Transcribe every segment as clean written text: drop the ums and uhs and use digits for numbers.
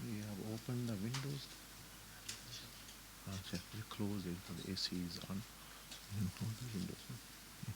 We have opened the windows. Check. We close it. The AC is on. You can close the windows. Yeah.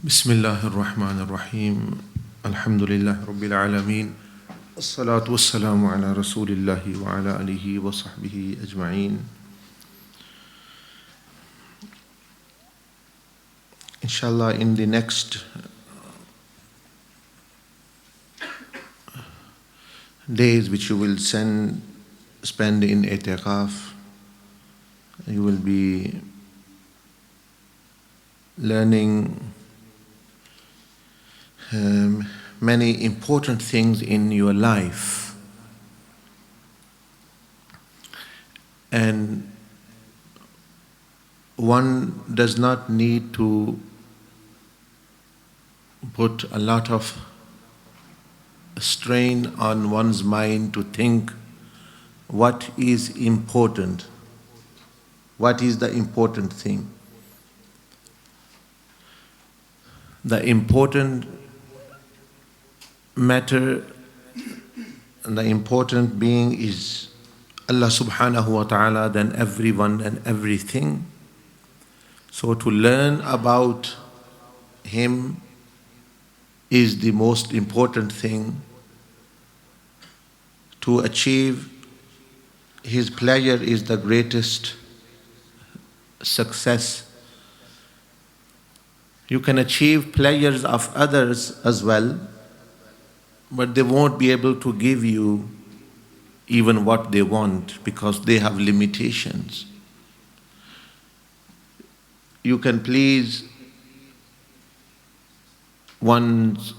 بسم الله الرحمن الرحيم الحمد لله رب العالمين الصلاة والسلام على رسول الله وعلى آله وصحبه أجمعين. Inshallah, in the next days which you will spend in Itikaaf, you will be learning many important things in your life. And one does not need to put a lot of strain on one's mind to think what is important, what is the important thing. The important matter and the important being is Allah subhanahu wa ta'ala than everyone and everything. So to learn about Him is the most important thing. To achieve His pleasure is the greatest success. You can achieve pleasures of others as well, but they won't be able to give you even what they want because they have limitations. You can please one's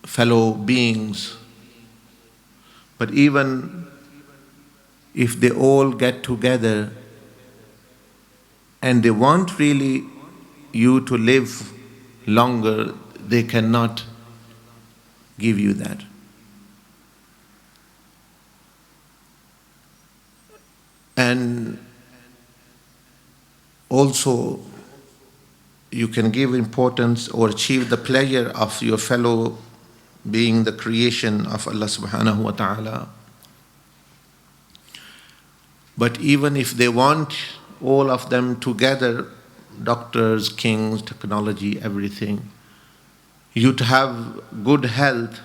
fellow beings, but even if they all get together and they want really you to live longer, they cannot give you that. And also you can give importance or achieve the pleasure of your fellow being, the creation of Allah subhanahu wa ta'ala. But even if they want all of them together, doctors, kings, technology, everything, you to have good health,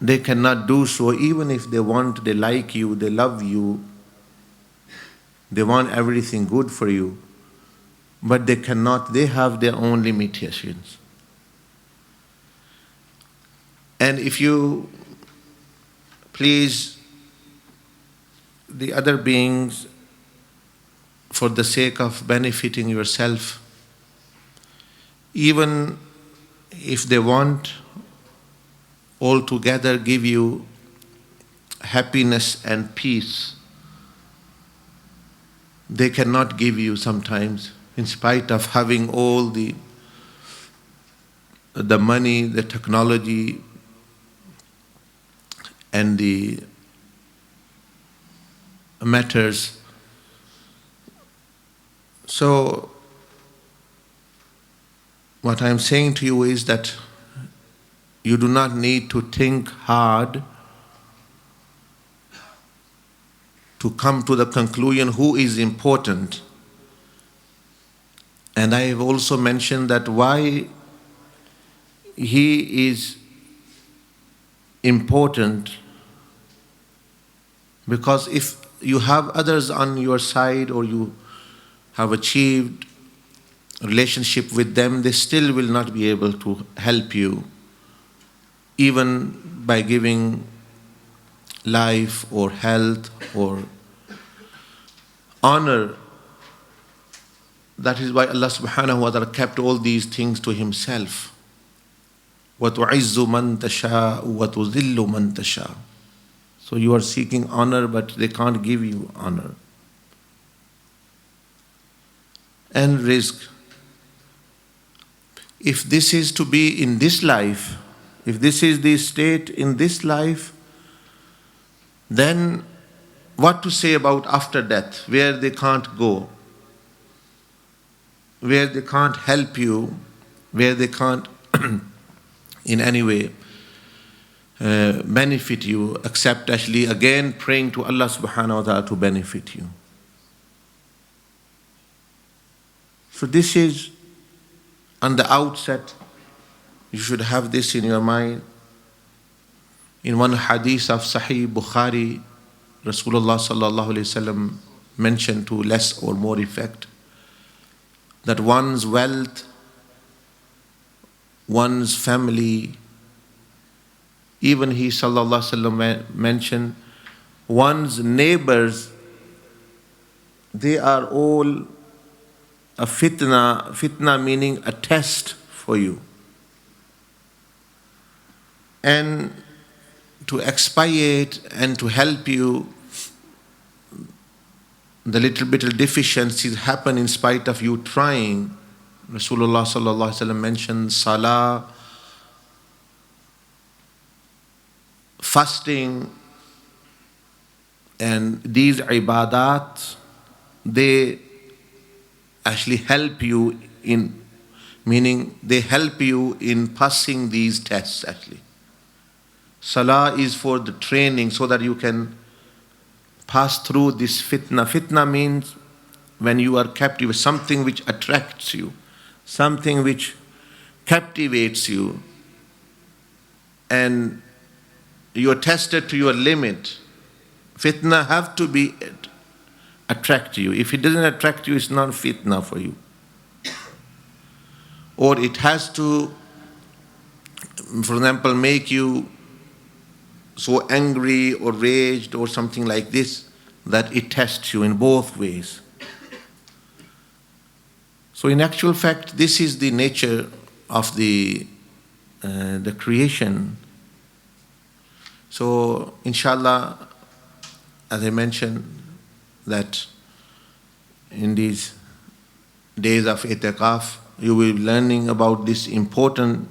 they cannot do so. Even if they want, they like you, they love you, they want everything good for you, but they cannot, they have their own limitations. And if you please the other beings for the sake of benefiting yourself, even if they want altogether give you happiness and peace, they cannot give you sometimes, in spite of having all the money, the technology, and the matters. So what I'm saying to you is that you do not need to think hard to come to the conclusion who is important. And I have also mentioned that why he is important, because if you have others on your side or you have achieved relationship with them, they still will not be able to help you, even by giving life or health or honor That is why Allah subhanahu wa ta'ala kept all these things to Himself. وَتُعِزُّ مَن تَشَاءُ وَتُذِلُّ مَن تَشَاءُ. So you are seeking honor, but they can't give you honor. And rizq. If this is to be in this life, if this is the state in this life, then what to say about after death, where they can't go, where they can't help you, where they can't in any way benefit you, except actually again praying to Allah subhanahu wa ta'ala to benefit you. So this is, on the outset, you should have this in your mind. In one hadith of Sahih Bukhari, Rasulullah sallallahu alaihi wasallam mentioned to less or more effect that one's wealth, one's family, even he sallallahu alaihi wasallam mentioned one's neighbors, they are all a fitna meaning a test for you. And to expiate and to help you, the little bit of deficiencies happen in spite of you trying. Rasulullah sallallahu alaihi wasallam mentioned salah, fasting, and these ibadat, they actually help you in, meaning they help you in passing these tests actually. Salah is for the training so that you can pass through this fitna. Fitna means when you are captive, something which attracts you, something which captivates you, and you are tested to your limit. Fitna have to be attract you. If it doesn't attract you, it's not fitna for you. Or it has to, for example, make you so angry or raged or something like this that it tests you in both ways. So in actual fact, this is the nature of the creation. So inshallah, as I mentioned, that in these days of Itikaaf, you will be learning about this important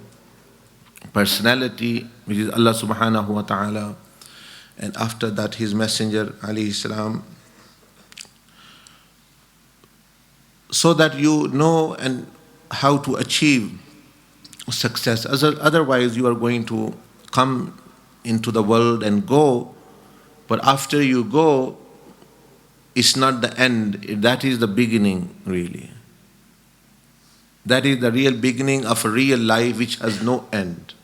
personality, which is Allah subhanahu wa ta'ala, and after that His Messenger alayhi salam, so that you know and how to achieve success. Otherwise you are going to come into the world and go, but after you go, it's not the end. That is the beginning, really. That is the real beginning of a real life which has no end.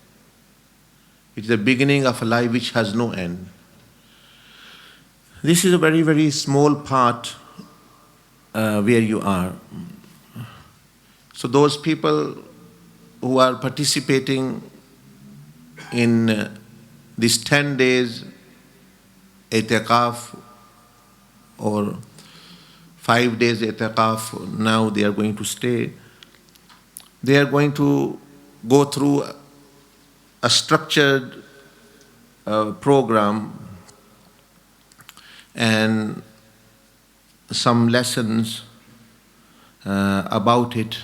It's the beginning of a life which has no end. This is a very, very small part where you are. So those people who are participating in these 10 days Itikaaf or 5 days Itikaaf, now they are going to stay. They are going to go through a structured program and some lessons about it,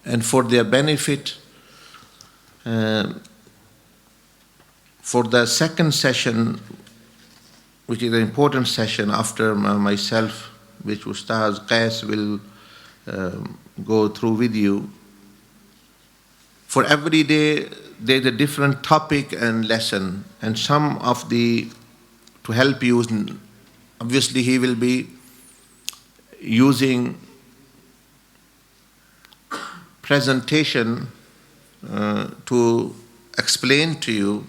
and for their benefit, for the second session, which is an important session after myself, which Ustaz Qais will go through with you. For every day, there's a different topic and lesson, and some of the, to help you, obviously he will be using presentation to explain to you,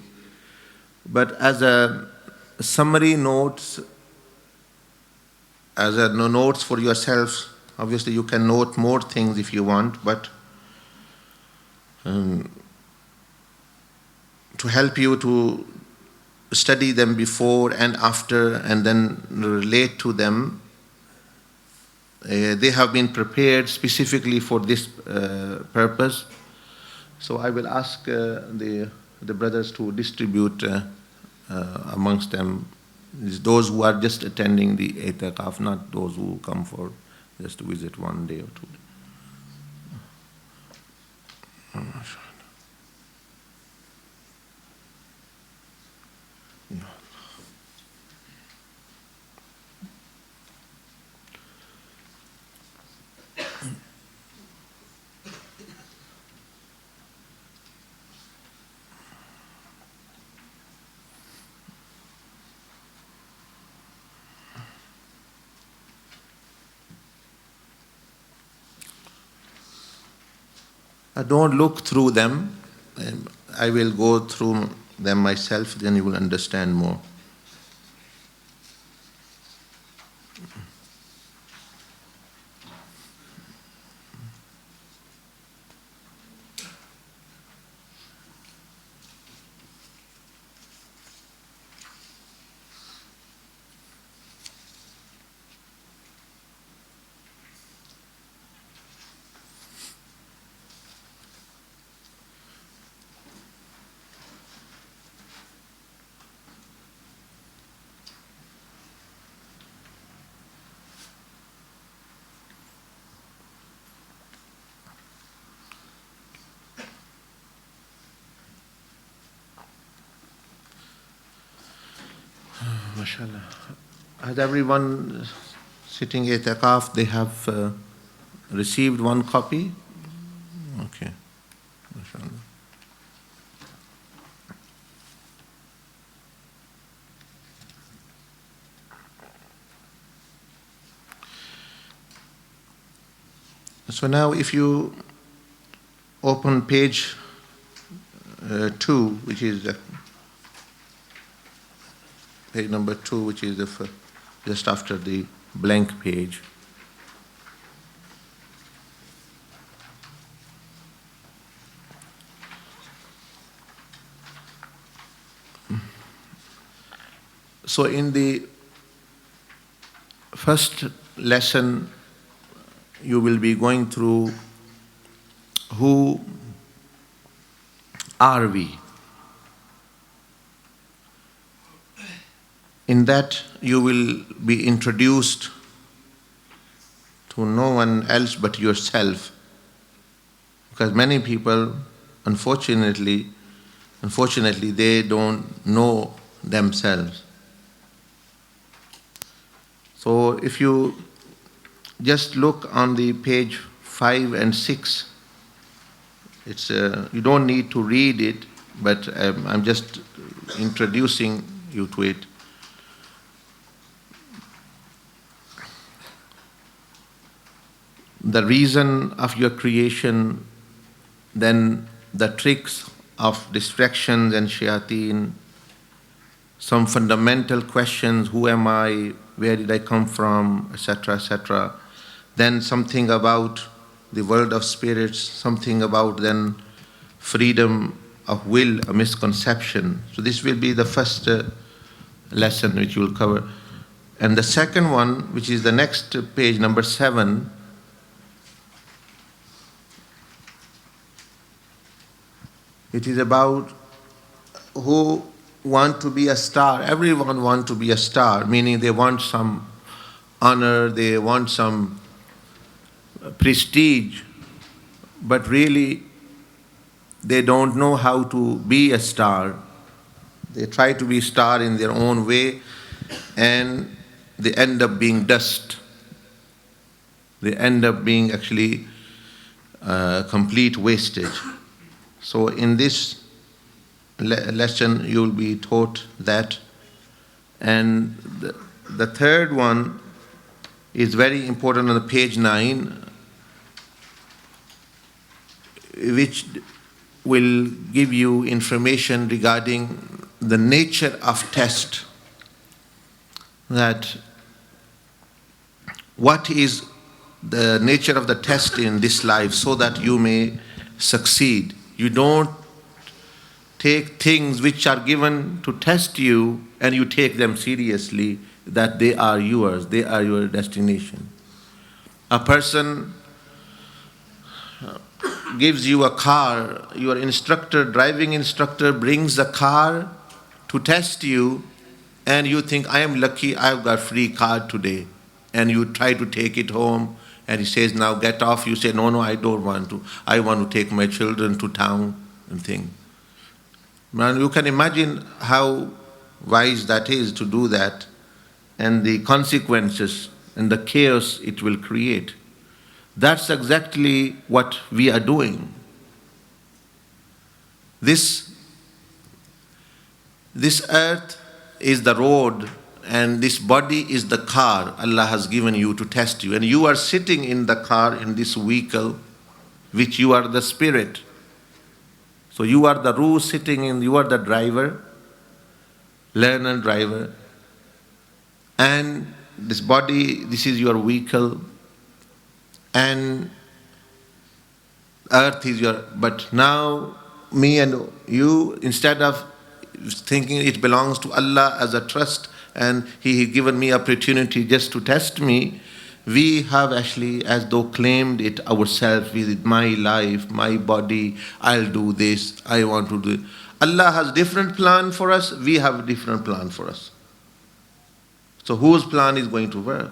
but as a summary notes, as a notes for yourselves. Obviously you can note more things if you want, but to help you to study them before and after and then relate to them, They have been prepared specifically for this purpose. So I will ask the brothers to distribute amongst them those who are just attending the Itikaaf, not those who come for just to visit one day or 2 days. Don't look through them. I will go through them myself, then you will understand more. MashaAllah. Has everyone sitting Itikaaf, they have received one copy? Okay. MashaAllah. So now if you open page 2, which is page number 2, which is just after the blank page. So in the first lesson, you will be going through who are we. In that, you will be introduced to no one else but yourself. Because many people, unfortunately, they don't know themselves. So if you just look on the page 5 and 6, it's you don't need to read it, but I'm just introducing you to it. The reason of your creation, then the tricks of distractions and shayateen, some fundamental questions, who am I, where did I come from, etc., etc. Then something about the world of spirits, something about then freedom of will, a misconception. So this will be the first lesson which we will cover. And the second one, which is the next page, number 7, it is about who want to be a star. Everyone want to be a star, meaning they want some honor, they want some prestige, but really they don't know how to be a star. They try to be star in their own way and they end up being dust. They end up being actually complete wastage. So in this lesson you will be taught that. And the third one is very important on the page 9, which will give you information regarding the nature of test. That what is the nature of the test in this life so that you may succeed. You don't take things which are given to test you and you take them seriously, that they are yours, they are your destination. A person gives you a car, your instructor, driving instructor brings a car to test you, and you think, I am lucky, I've got free car today. And you try to take it home, and he says, now get off. You say, no, I don't want to. I want to take my children to town and thing. Man, you can imagine how wise that is to do that, and the consequences and the chaos it will create. That's exactly what we are doing. This earth is the road, and this body is the car Allah has given you to test you. And you are sitting in the car, in this vehicle, which you are the spirit. So you are the ruh sitting in, you are the driver, learner driver. And this body, this is your vehicle. And earth is your, but now me and you, instead of thinking it belongs to Allah as a trust and He given me opportunity just to test me, we have actually as though claimed it ourselves with my life, my body, I'll do this, I want to do it. Allah has different plan for us, we have a different plan for us. So whose plan is going to work?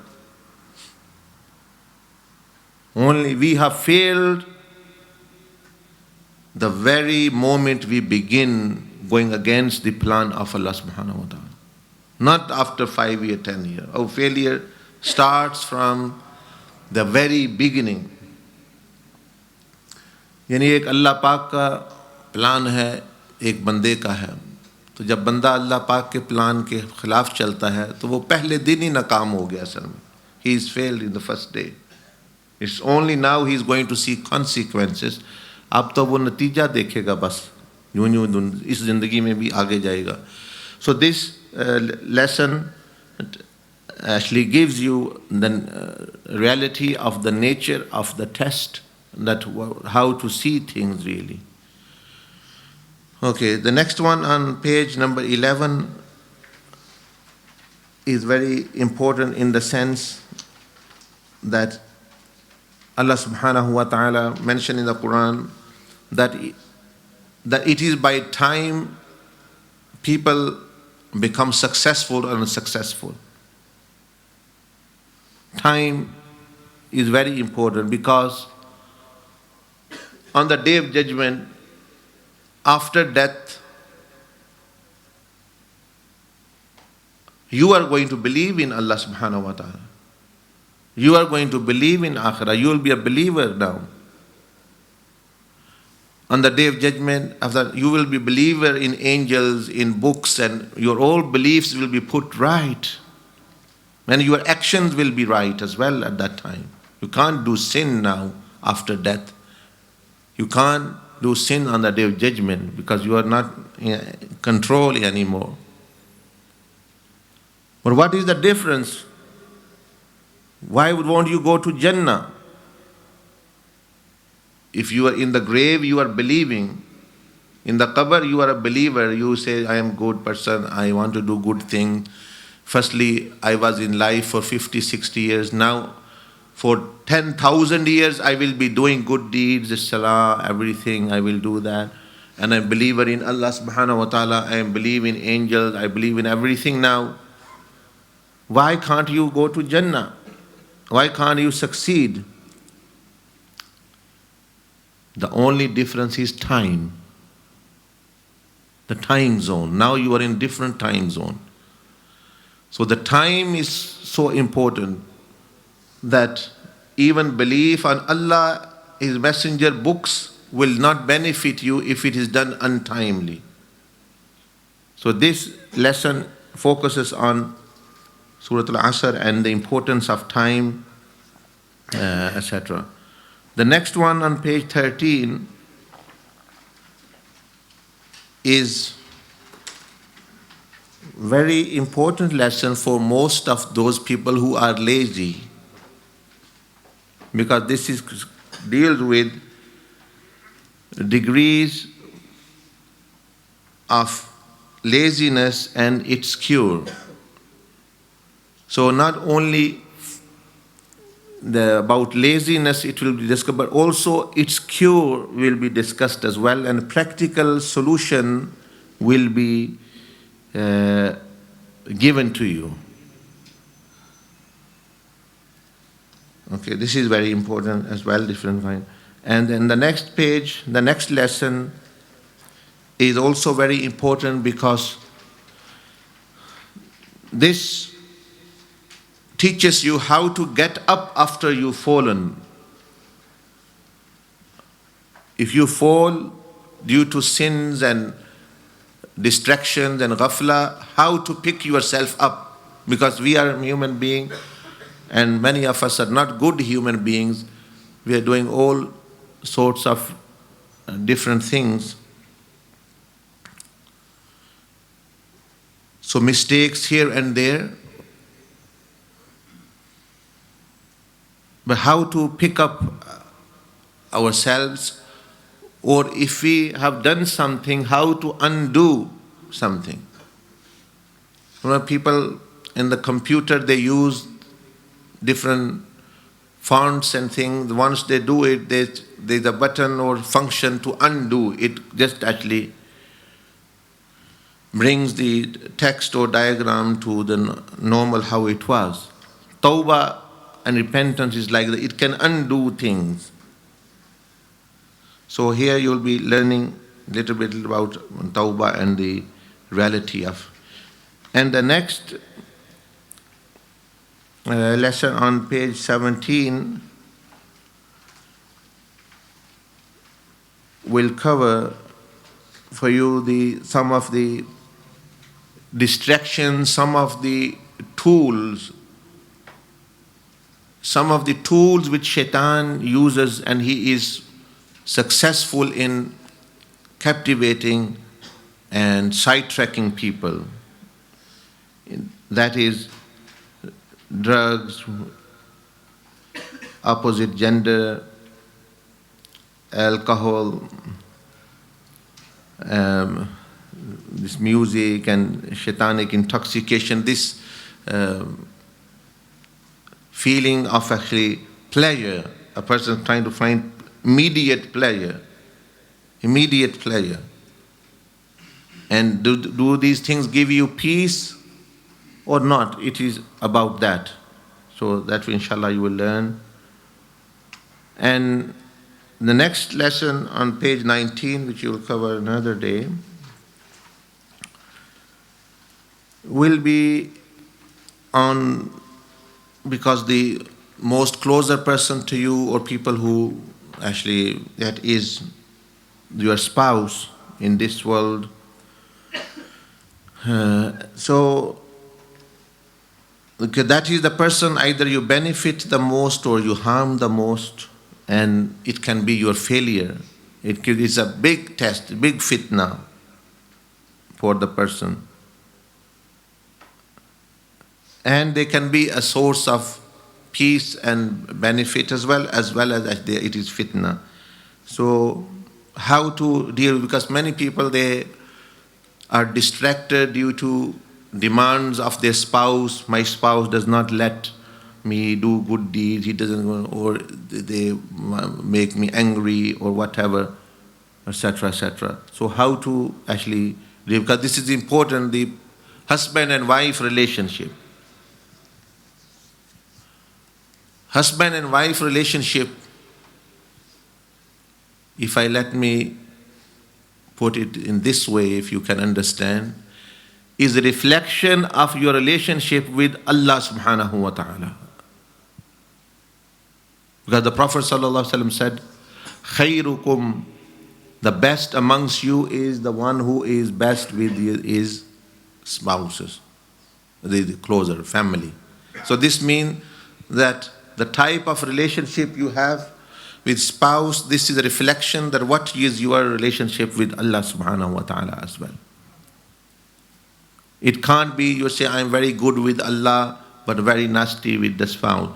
Only we have failed the very moment we begin going against the plan of Allah subhanahu wa ta'ala. Not after 5 years, 10 years. Our failure starts from the very beginning. यानी एक अल्लाह पाक का plan है, एक बंदे का है. तो जब बंदा अल्लाह पाक के प्लान के खिलाफ चलता है तो वो पहले दिन ही नाकाम हो गया असल में. He is failed in the first day. It's only now he is going to see consequences. अब तो वो नतीजा देखेगा बस. यूं इस जिंदगी में भी आगे जाएगा. So this lesson actually gives you the reality of the nature of the test, that how to see things really. Okay, the next one on page number 11 is very important in the sense that Allah subhanahu wa ta'ala mentioned in the Quran that it is by time people become successful or unsuccessful. Time is very important because on the day of judgment, after death, you are going to believe in Allah subhanahu wa ta'ala. You are going to believe in Akhirah. You will be a believer now. On the day of judgment, after you will be believer in angels, in books, and your all beliefs will be put right. And your actions will be right as well at that time. You can't do sin now after death. You can't do sin on the day of judgment because you are not in control anymore. But what is the difference? Why won't you go to Jannah? If you are in the grave, you are believing. In the qabr, you are a believer. You say, I am a good person. I want to do good things. Firstly, I was in life for 50, 60 years. Now, for 10,000 years, I will be doing good deeds, salah, everything. I will do that. And I'm a believer in Allah subhanahu wa ta'ala. I believe in angels. I believe in everything now. Why can't you go to Jannah? Why can't you succeed? The only difference is time. The time zone. Now you are in different time zone. So the time is so important that even belief on Allah, His messenger, books will not benefit you if it is done untimely. So this lesson focuses on Surah Al-Asr and the importance of time, etc. The next one on page 13 is very important lesson for most of those people who are lazy, because this deals with degrees of laziness and its cure. So not only about laziness it will be discussed, but also its cure will be discussed as well, and practical solution will be given to you. Okay, this is very important as well, different kind. And then the next page, the next lesson is also very important, because this teaches you how to get up after you've fallen. If you fall due to sins and distractions and ghafla, how to pick yourself up, because we are human beings and many of us are not good human beings. We are doing all sorts of different things. So mistakes here and there. But how to pick up ourselves, or if we have done something, how to undo something. People in the computer, they use different fonts and things. Once they do it, there's a button or function to undo. It just actually brings the text or diagram to the normal how it was. Tawbah and repentance is like that. It can undo things. So here you'll be learning a little bit about Tawbah and the reality of. And the next lesson on page 17 will cover for you some of the distractions, some of the tools which Shaitan uses, and he is successful in captivating and sidetracking people. That is drugs, opposite gender, alcohol, this music and shaitanic intoxication, this feeling of actually pleasure, a person trying to find immediate pleasure. And do these things give you peace or not? It is about that. So that inshallah you will learn. And the next lesson on page 19, which you will cover another day, will be on, because the most closer person to you, or people who actually, that is your spouse in this world. So that is the person either you benefit the most or you harm the most, and it can be your failure. It is a big test, big fitna for the person. And they can be a source of peace and benefit as well as it is fitna. So how to deal, because many people, they are distracted due to demands of their spouse. My spouse does not let me do good deeds, he doesn't, or they make me angry or whatever, etc., etc. So how to actually live, because this is important, the husband and wife relationship. Husband and wife relationship, if I let me put it in this way, if you can understand, is a reflection of your relationship with Allah subhanahu wa ta'ala. Because the Prophet sallallahu alaihi wasallam said, khairukum, the best amongst you is the one who is best with his spouses, the closer family. So this means that the type of relationship you have with spouse, this is a reflection that what is your relationship with Allah subhanahu wa ta'ala as well. It can't be you say, I'm very good with Allah, but very nasty with the spouse.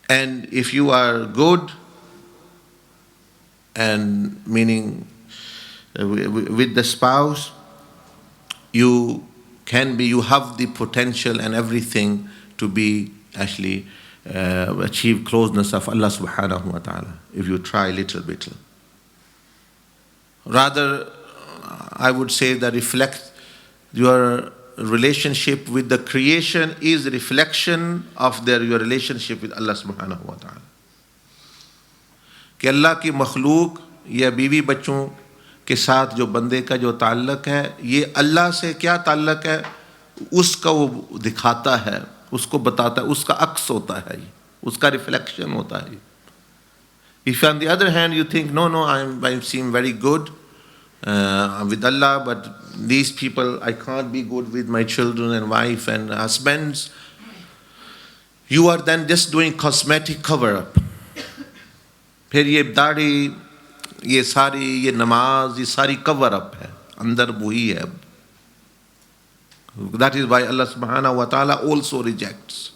And if you are good, and meaning with the spouse, you have the potential and everything to be actually achieve closeness of Allah subhanahu wa ta'ala, if you try little bit. Rather, I would say that reflect your relationship with the creation is a reflection of your relationship with Allah subhanahu wa ta'ala. कि अल्लाह की मखलूक या बीवी बच्चों के साथ जो बंदे का जो ताल्लुक है, ये अल्लाह से क्या ताल्लुक है उसका वो दिखाता है, उसको बताता है, उसका अक्स होता है, उसका रिफ्लेक्शन होता है. If on the other hand you think no I seem very good with Allah, but these people I can't be good with my children and wife and husbands, you are then just doing cosmetic cover up. फिर ये दाढ़ी, ये सारी, ये नमाज, ये सारी cover up है, अंदर वही है. That is why Allah subhanahu wa ta'ala also rejects.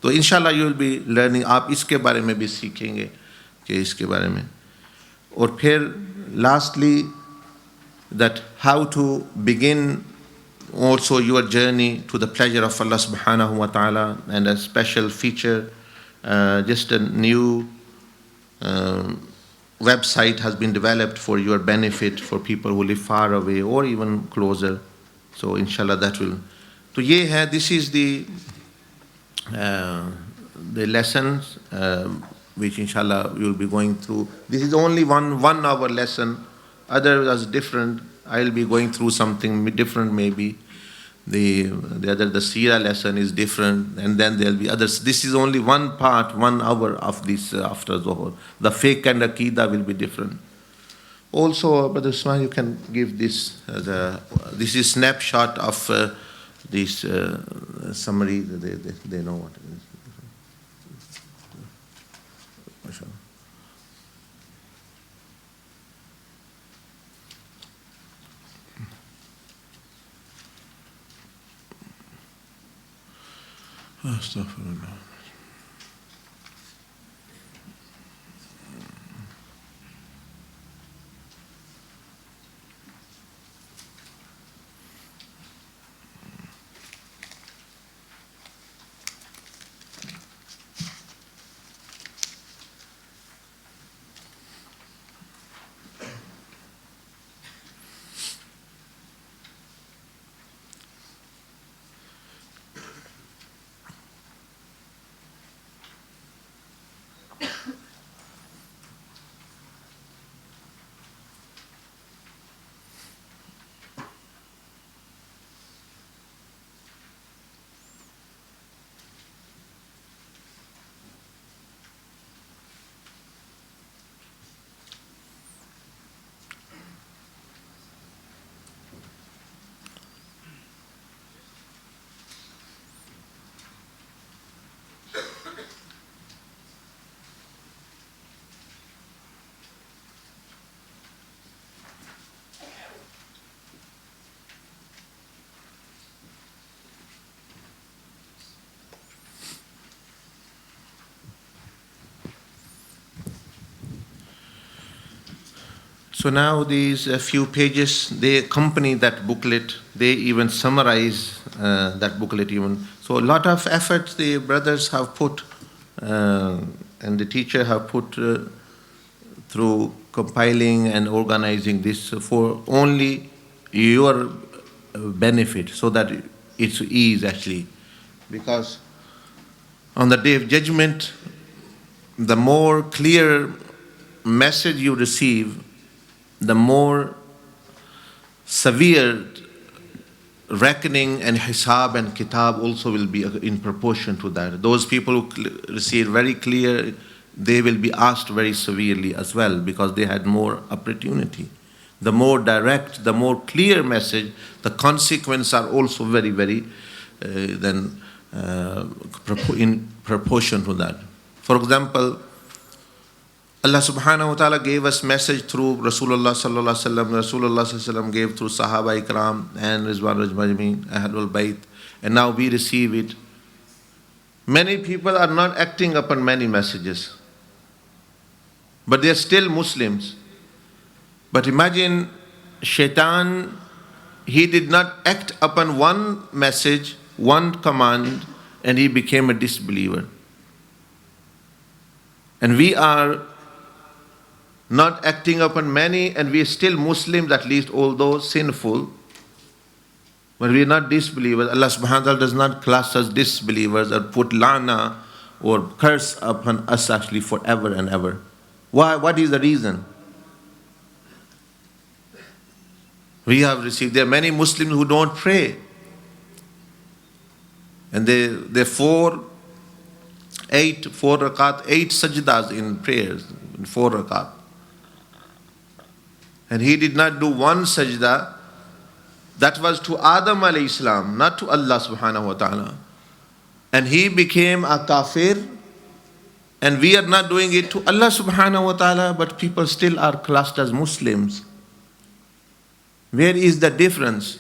तो इंशाल्लाह you will be learning, आप इसके बारे में भी सीखेंगे कि इसके बारे में. और फिर lastly, that how to begin also your journey to the pleasure of Allah subhanahu wa ta'ala, and a special feature, just a new website has been developed for your benefit, for people who live far away or even closer. So inshallah that will. So ye hai, this is the lessons which inshallah we will be going through. This is only one hour lesson. Other was different. I will be going through something different maybe. The seerah lesson is different, and then there will be others. This is only one part, 1 hour of this after Zuhr. The fiqh and Aqidah will be different. Also, Brother Usman, you can give this this is snapshot of this summary. They know what it is. MashaAllah. Astaghfirullah. So now these few pages, they accompany that booklet. They even summarize that booklet even. So a lot of effort the brothers have put and the teacher have put through compiling and organizing this for only your benefit, so that it's ease actually. Because on the day of judgment, the more clear message you receive, the more severe reckoning and hisab and kitab also will be in proportion to that. Those people who receive very clear, they will be asked very severely as well, because they had more opportunity. The more direct, the more clear message, the consequences are also very, very in proportion to that. For example, Allah subhanahu wa ta'ala gave us message through Rasulullah sallallahu alaihi wasallam. Rasulullah sallallahu alaihi wasallam gave through Sahaba Ikram and Rizwan Rajmajmi, Ahlul Bayt, and now we receive it. Many people are not acting upon many messages, but they are still Muslims. But imagine Shaitan, he did not act upon one message, one command, and he became a disbeliever. And we are not acting upon many, and we are still Muslims, at least although sinful. But we are not disbelievers. Allah subhanahu wa ta'ala does not class us disbelievers or put lana or curse upon us actually forever and ever. Why? What is the reason? We have received, there are many Muslims who don't pray. And they 4 rakat, 8 sajdas in prayers, in 4 rakat. And he did not do one sajda. That was to Adam alayhi salam, not to Allah subhanahu wa ta'ala. And he became a kafir. And we are not doing it to Allah subhanahu wa ta'ala, but people still are classed as Muslims. Where is the difference?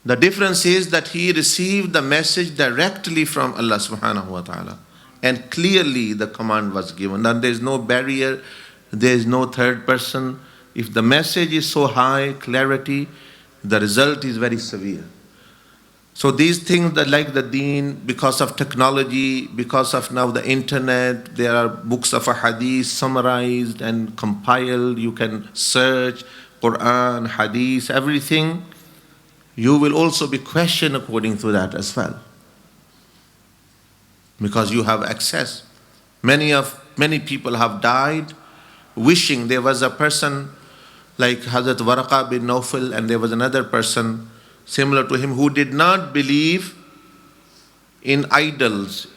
The difference is that he received the message directly from Allah subhanahu wa ta'ala. And clearly the command was given. And there is no barrier, there is no third person. If the message is so high, clarity, the result is very severe. So these things that like the deen, because of technology, because of now the internet, there are books of a hadith summarized and compiled. You can search Quran, hadith, everything. You will also be questioned according to that as well. Because you have access. Many people have died wishing there was a person like Hazrat Waraqa bin Nawfal, and there was another person similar to him who did not believe in idols.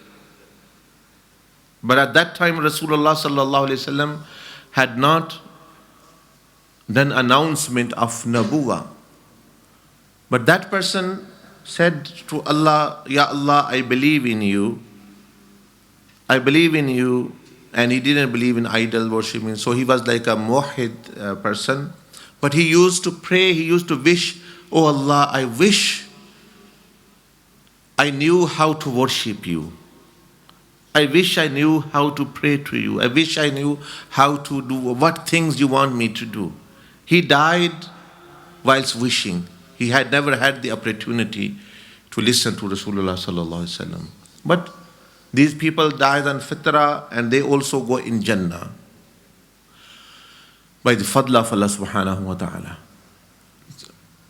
But at that time Rasulullah sallallahu alaihi wasallam had not done announcement of Nabuwah. But that person said to Allah, Ya Allah, I believe in you. I believe in you. And he didn't believe in idol worshiping. So he was like a muwahhid person. But he used to pray, he used to wish, oh Allah, I wish I knew how to worship you. I wish I knew how to pray to you. I wish I knew how to do what things you want me to do. He died whilst wishing. He had never had the opportunity to listen to Rasulullah sallallahu alaihi wasallam. But these people died on fitrah, and they also go in Jannah by the fadl of Allah subhanahu wa ta'ala.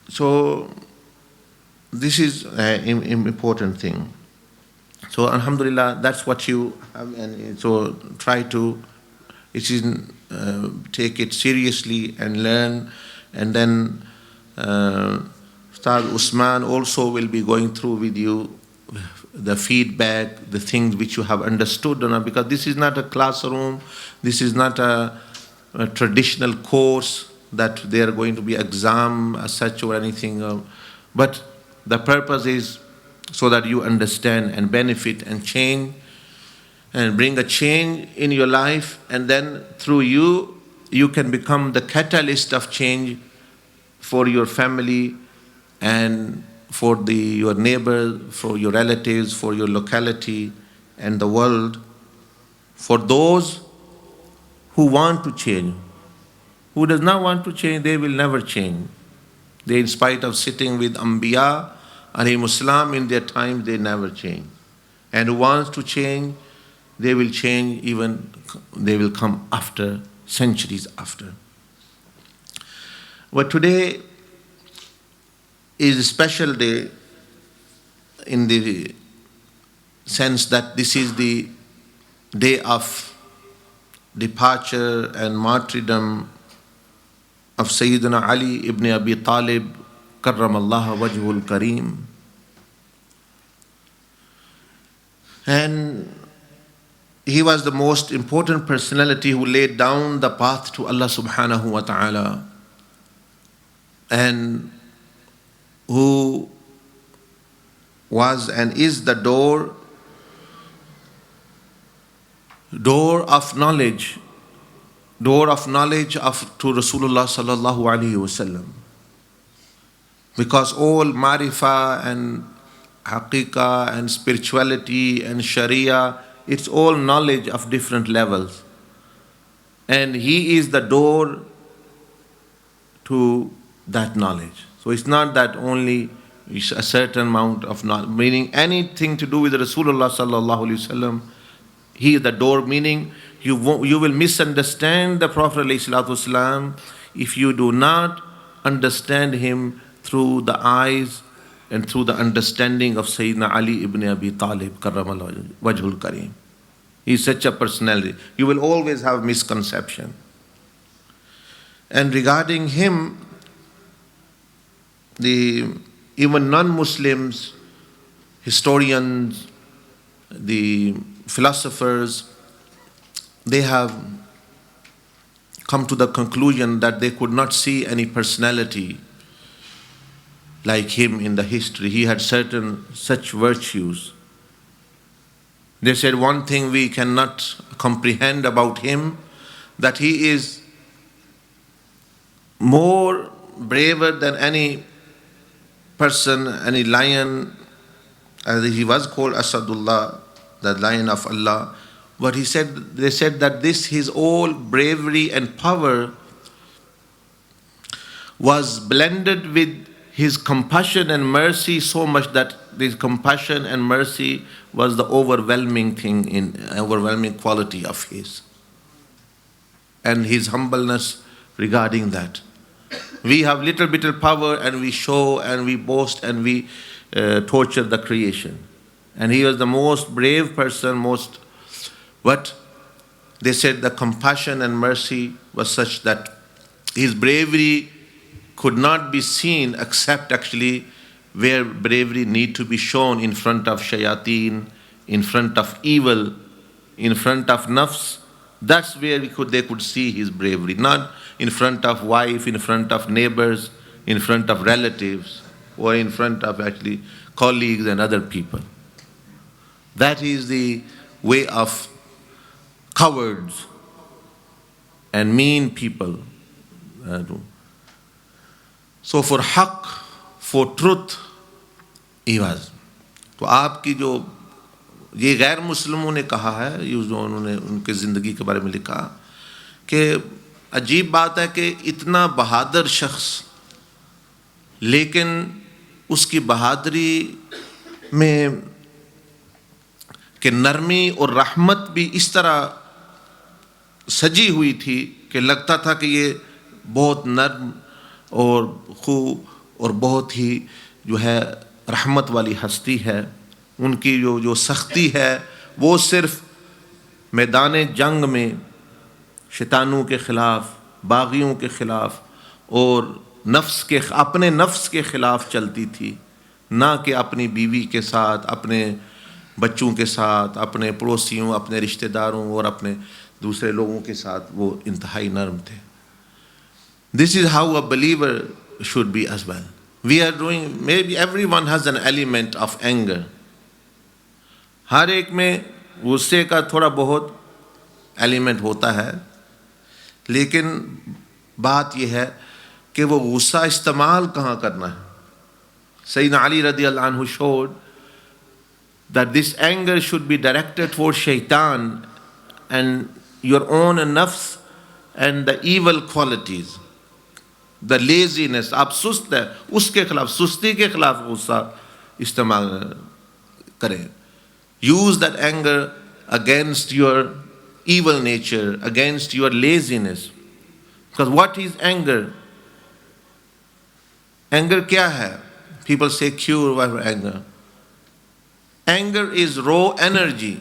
So this is an important thing. So alhamdulillah, that's what you have, and so try to take it seriously and learn. And then Ustad Usman also will be going through with you the feedback, the things which you have understood, because this is not a classroom, this is not a traditional course that there are going to be exam as such or anything, but the purpose is so that you understand and benefit and change and bring a change in your life, and then through you can become the catalyst of change for your family and for your neighbors, for your relatives, for your locality and the world. For those who want to change, who does not want to change, they will never change. They, in spite of sitting with Anbiya alayhimus salam in their time, they never change. And who wants to change, they will change, even they will come after, centuries after. But today is a special day in the sense that this is the day of departure and martyrdom of Sayyidina Ali ibn Abi Talib karramallahu wajhul kareem. And he was the most important personality who laid down the path to Allah subhanahu wa ta'ala, and who was and is the door of knowledge to Rasulullah sallallahu alaihi wasallam. Because all marifa and haqiqah and spirituality and sharia, it's all knowledge of different levels. And he is the door to that knowledge. So it's not that only a certain amount of knowledge, meaning anything to do with Rasulullah sallallahu alaihi wasallam, He is the door, meaning you will misunderstand the Prophet ﷺ if you do not understand him through the eyes and through the understanding of Sayyidina Ali ibn Abi Talib karramallahu wajhul kareem. He is such a personality. You will always have misconception. And regarding him, even non-Muslims, historians, the philosophers, they have come to the conclusion that they could not see any personality like him in the history. He had certain such virtues. They said one thing we cannot comprehend about him, that he is more braver than any person, any lion, as he was called Asadullah, the lion of Allah. But they said that this, his all bravery and power was blended with his compassion and mercy so much that this compassion and mercy was the overwhelming quality of his. And his humbleness regarding that. We have little bit of power and we show and we boast and we torture the creation. And he was the most brave person, but they said the compassion and mercy was such that his bravery could not be seen except actually where bravery need to be shown in front of shayateen, in front of evil, in front of nafs. That's where they could see his bravery, not in front of wife, in front of neighbors, in front of relatives, or in front of actually colleagues and other people. That is the way of cowards and mean people. So for haqq, for truth, he was. तो आपकी जो ये गैर मुस्लिमों ने कहा है, ये जो उन्होंने उनके ज़िंदगी के बारे में लिखा, कि अजीब बात है कि इतना बहादुर शख्स, लेकिन उसकी बहादुरी में कि नरमी और रहमत भी इस तरह सजी हुई थी कि लगता था कि ये बहुत नर्म और खूब और बहुत ही जो है रहमत वाली हस्ती है. उनकी जो सख्ती है वो सिर्फ मैदान जंग में शैतानों के ख़िलाफ़, बागियों के ख़िलाफ़ और अपने नफ्स के ख़िलाफ़ चलती थी, ना कि अपनी बीवी के साथ, अपने बच्चों के साथ, अपने पड़ोसियों, अपने रिश्तेदारों और अपने दूसरे लोगों के साथ वो इंतहाई नर्म थे. This is how a believer should be as well. We are doing, maybe everyone has an element of anger. हर एक में गुस्से का थोड़ा बहुत एलिमेंट होता है, लेकिन बात यह है कि वो गुस्सा इस्तेमाल कहाँ करना है. Sayyidina Ali radiallahu anhu showed that this anger should be directed towards shaitan and your own nafs and the evil qualities. The laziness, आप सुस्त है, उसके खिलाफ, सुस्ती के खिलाफ गुस्सा इस्तेमाल करें. Use that anger against your evil nature, against your laziness. Because what is anger? Anger क्या है? People say cure for anger. Anger is raw energy.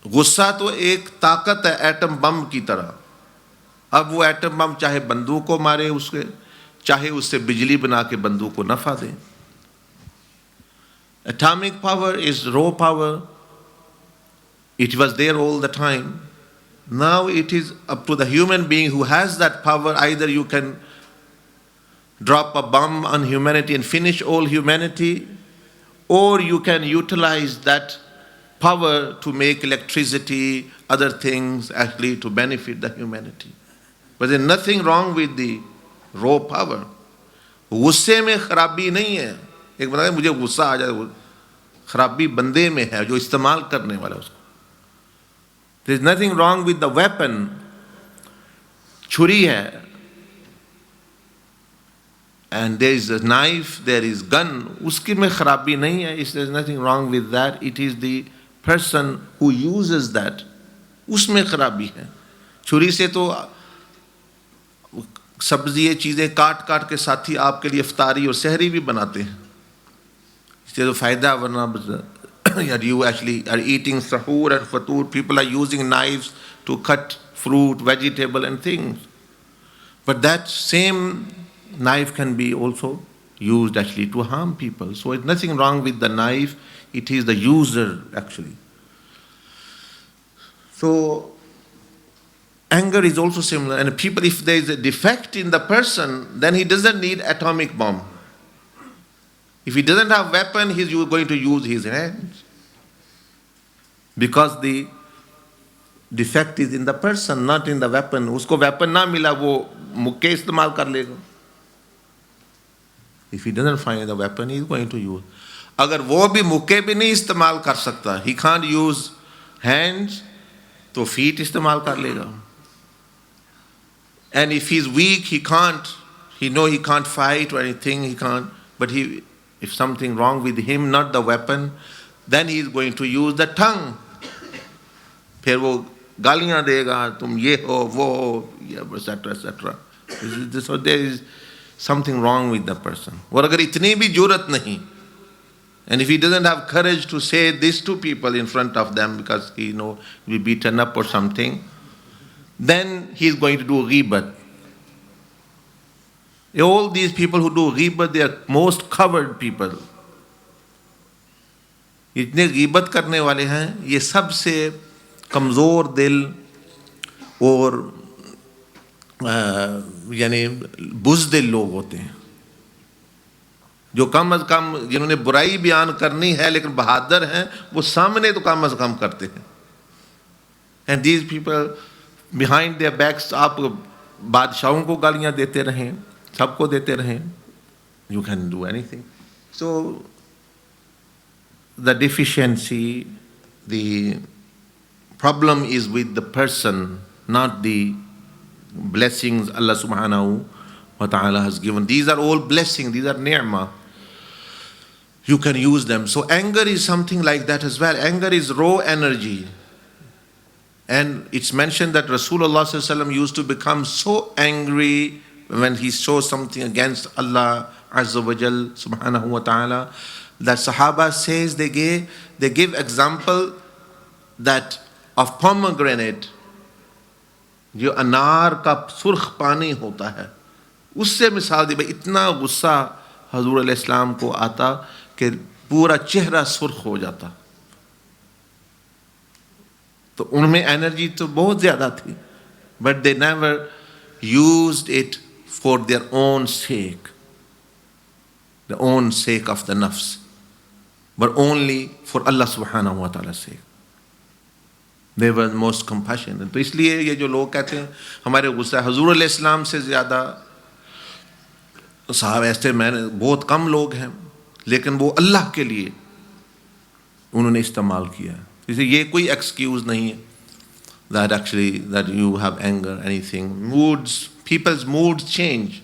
गुस्सा तो एक ताकत है एटम बम की तरह. अब वो एटम बम चाहे बंदूक को मारे उसके, चाहे उससे बिजली बना के बंदूक को नफा दे. Atomic power is raw power. It was there all the time. Now it is up to the human being who has that power. Either you can drop a bomb on humanity and finish all humanity, or you can utilize that power to make electricity, other things actually to benefit the humanity. But there's nothing wrong with the raw power. गुस्से में खराबी नहीं है. एक बंदा मुझे गुस्सा आ जाए, खराबी बंदे में है जो इस्तेमाल करने वाला उसको. There is nothing wrong with the weapon. छुरी है, and there is a knife, there is gun, उसकी में खराबी नहीं है, there's nothing wrong with that. It is the person who uses that, उसमें खराबी है. छुरी से तो सब्जी चीज़ें काट काट के साथ ही आपके लिए इफ्तारी और सहरी भी बनाते हैं. इससे तो फ़ायदा, वरना you actually are eating sahur and fatur, people are using knives to cut fruit, vegetable and things. But that same knife can be also used actually to harm people. So it's nothing wrong with the knife, it is the user actually. So anger is also similar, and people, if there is a defect in the person, then he doesn't need atomic bomb. If he doesn't have weapon, he's going to use his hands. Because the defect is in the person, not in the weapon. उसको weapon ना मिला, वो मुक्के इस्तेमाल कर लेगा. If he doesn't find the weapon, he is going to use. अगर वो भी मुक्के भी नहीं इस्तेमाल कर सकता, he can't use hands, तो feet इस्तेमाल कर लेगा. And if he's weak, he can't fight or anything, he can't. But if something wrong with him, not the weapon, then he is going to use the tongue. फिर वो गालियाँ देगा, तुम ये हो, वो हो, etc. etc. So there is something wrong with the person. और अगर इतनी भी जुरत नहीं, and if he doesn't have courage to say this to people in front of them because he will be beaten up or something, then he is going to do ghibat. All these people who do ghibat, they are most covered people. इतने गीबत करने वाले हैं, ये सबसे कमज़ोर दिल और यानी बुज़दिल लोग होते हैं, जो कम अज़ कम जिन्होंने बुराई बयान करनी है लेकिन बहादुर हैं, वो सामने तो कम अज़ कम करते हैं. And these people behind their backs, आप बादशाहों को गालियाँ देते रहें, सबको देते रहें, you can do anything. So the deficiency, the problem is with the person, not the blessings Allah subhanahu wa ta'ala has given. These are all blessings, these are ni'mah. You can use them. So anger is something like that as well. Anger is raw energy. And it's mentioned that Rasulullah sallallahu alaihi wasallam used to become so angry when he saw something against Allah Azza wa Jal subhanahu wa ta'ala, that Sahaba says they give example that of pomegranate, जो अनार का सुर्ख पानी होता है, उससे मिसाल दी भाई, इतना गुस्सा हजूर अलैहिस्सलाम को आता कि पूरा चेहरा सुर्ख हो जाता. तो उनमें एनर्जी तो बहुत ज़्यादा थी, but they never used it for their own sake, the own sake of the nafs, but only for Allah subhanahu wa ta'ala's sake. They were most compassionate. तो इसलिए ये जो लोग कहते हैं हमारे गुस्सा हजूर अलैहिस्सलाम से ज़्यादा, साहब ऐसे मैंने बहुत कम लोग हैं, लेकिन वो अल्लाह के लिए उन्होंने इस्तेमाल किया. इसलिए ये कोई एक्सक्यूज़ नहीं है that actually that you have anger, anything. Moods, people's moods change.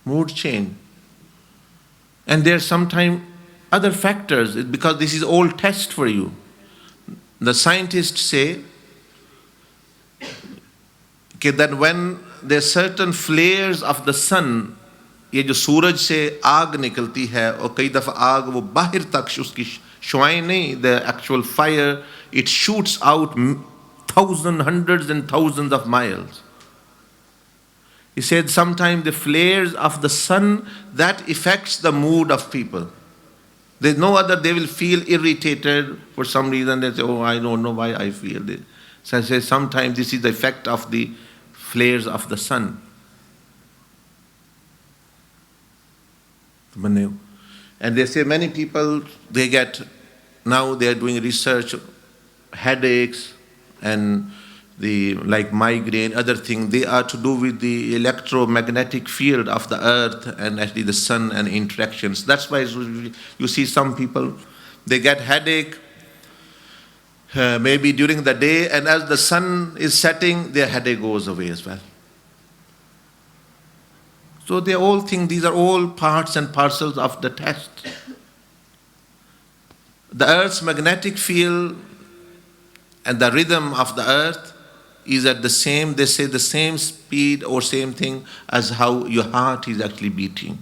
Moods change. And there's sometimes other factors, because this is all test for you. The scientists say that when there's certain flares of the sun, ये जो सूरज से आग निकलती है और कई दफ़ा आग वो बाहर तक उसकी शुआएं नहीं, the actual fire, it shoots out thousands, hundreds and thousands of miles. He said sometimes the flares of the sun, that affects the mood of people. There's no other, they will feel irritated for some reason. They say, oh, I don't know why I feel this. So I say sometimes this is the effect of the flares of the sun. And they say many people, now they are doing research, headaches and like migraine, other things, they are to do with the electromagnetic field of the earth and actually the sun and interactions. That's why you see some people, they get headache maybe during the day, and as the sun is setting, their headache goes away as well. So they all think these are all parts and parcels of the test. The earth's magnetic field and the rhythm of the earth is at the same, they say, the same speed or same thing as how your heart is actually beating.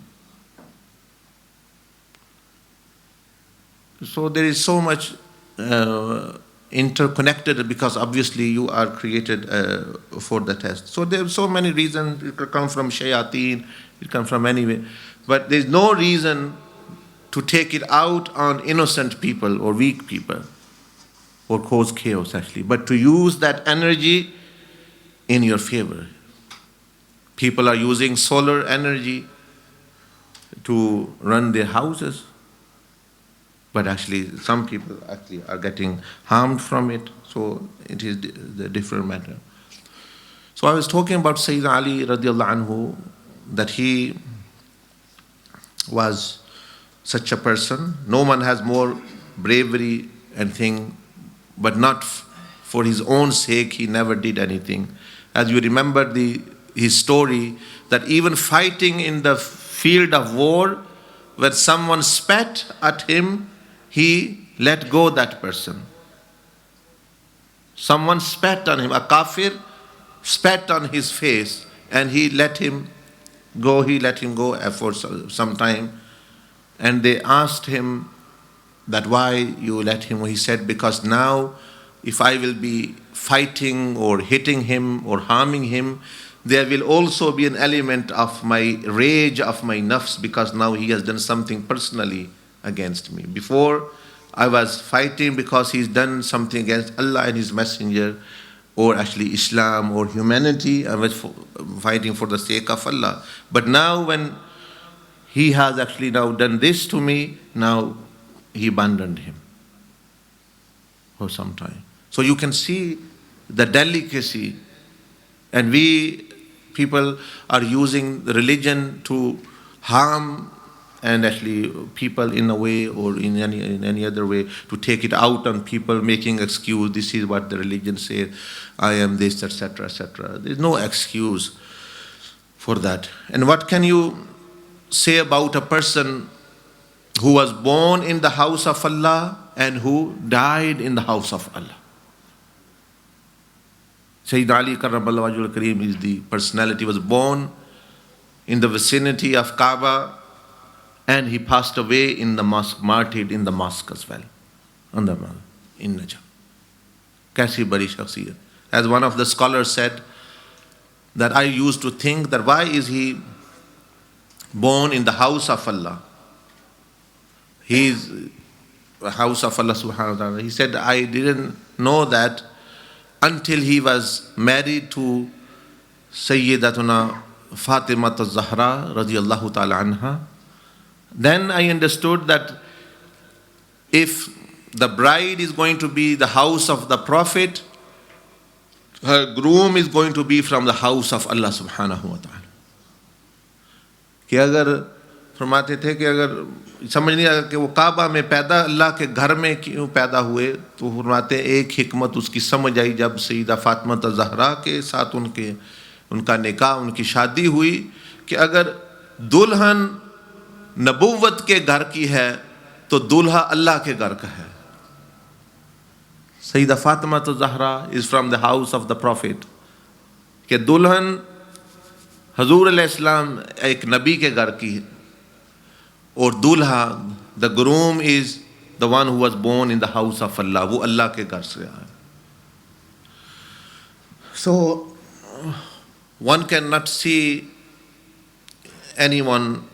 So there is so much interconnected, because obviously you are created for the test. So there are so many reasons. It could come from shayateen, it comes from anywhere. But there is no reason to take it out on innocent people or weak people or cause chaos actually, but to use that energy in your favor. People are using solar energy to run their houses, but actually some people actually are getting harmed from it. So it is the different matter. So I was talking about Sayyidina Ali radiallahu anhu, that he was such a person. No one has more bravery and thing, but not for his own sake. He never did anything. As you remember his story, that even fighting in the field of war, when someone spat at him, he let go that person. Someone spat on him, a kafir spat on his face, and he let him go. He let him go for some time. And they asked him that why you let him. He said, because now if I will be fighting or hitting him or harming him, there will also be an element of my rage, of my nafs, because now he has done something personally against me. Before, I was fighting because he's done something against Allah and His Messenger, or actually Islam or humanity. I was fighting for the sake of Allah. But now when he has actually now done this to me, now he abandoned him for some time. So you can see the delicacy, and we people are using the religion to harm and actually people in a way or in any other way, to take it out on people, making excuse. This is what the religion says, I am this, etc., etc. There is no excuse for that. And what can you say about a person who was born in the house of Allah and who died in the house of Allah? Sayyidina Ali karramallahu wajhul kareem is the personality, was born in the vicinity of Kaaba, and he passed away in the mosque, martyred in the mosque as well, in Najaf. Kaisi bari shakhsiyat. As one of the scholars said, that I used to think that why is he born in the house of Allah? He is the house of Allah subhanahu wa ta'ala. He said, I didn't know that until he was married to Sayyidatuna Fatima az-Zahra radiyallahu ta'ala anha. Then I understood that if the bride is going to be the house of the Prophet, her groom is going to be from the house of Allah subhanahu wa ta'ala. कि अगर फरमाते थे कि अगर समझ नहीं आया कि वो काबा में पैदा अल्लाह के घर में क्यों पैदा हुए, तो फरमाते एक हिकमत उसकी समझ आई जब सईदा फातिमा ज़हरा के साथ उनका निकाह, उनकी शादी हुई, कि अगर दुल्हन नबुव्वत के घर की है तो दूल्हा अल्लाह के घर का है. Syeda Fatima Zahra is from the house of the prophet, कि दुल्हन हजूर अलैहिस्सलाम एक नबी के घर की है, और दूल्हा the groom is the one who was born in the house of Allah, वो अल्लाह के घर से आया. So one cannot see anyone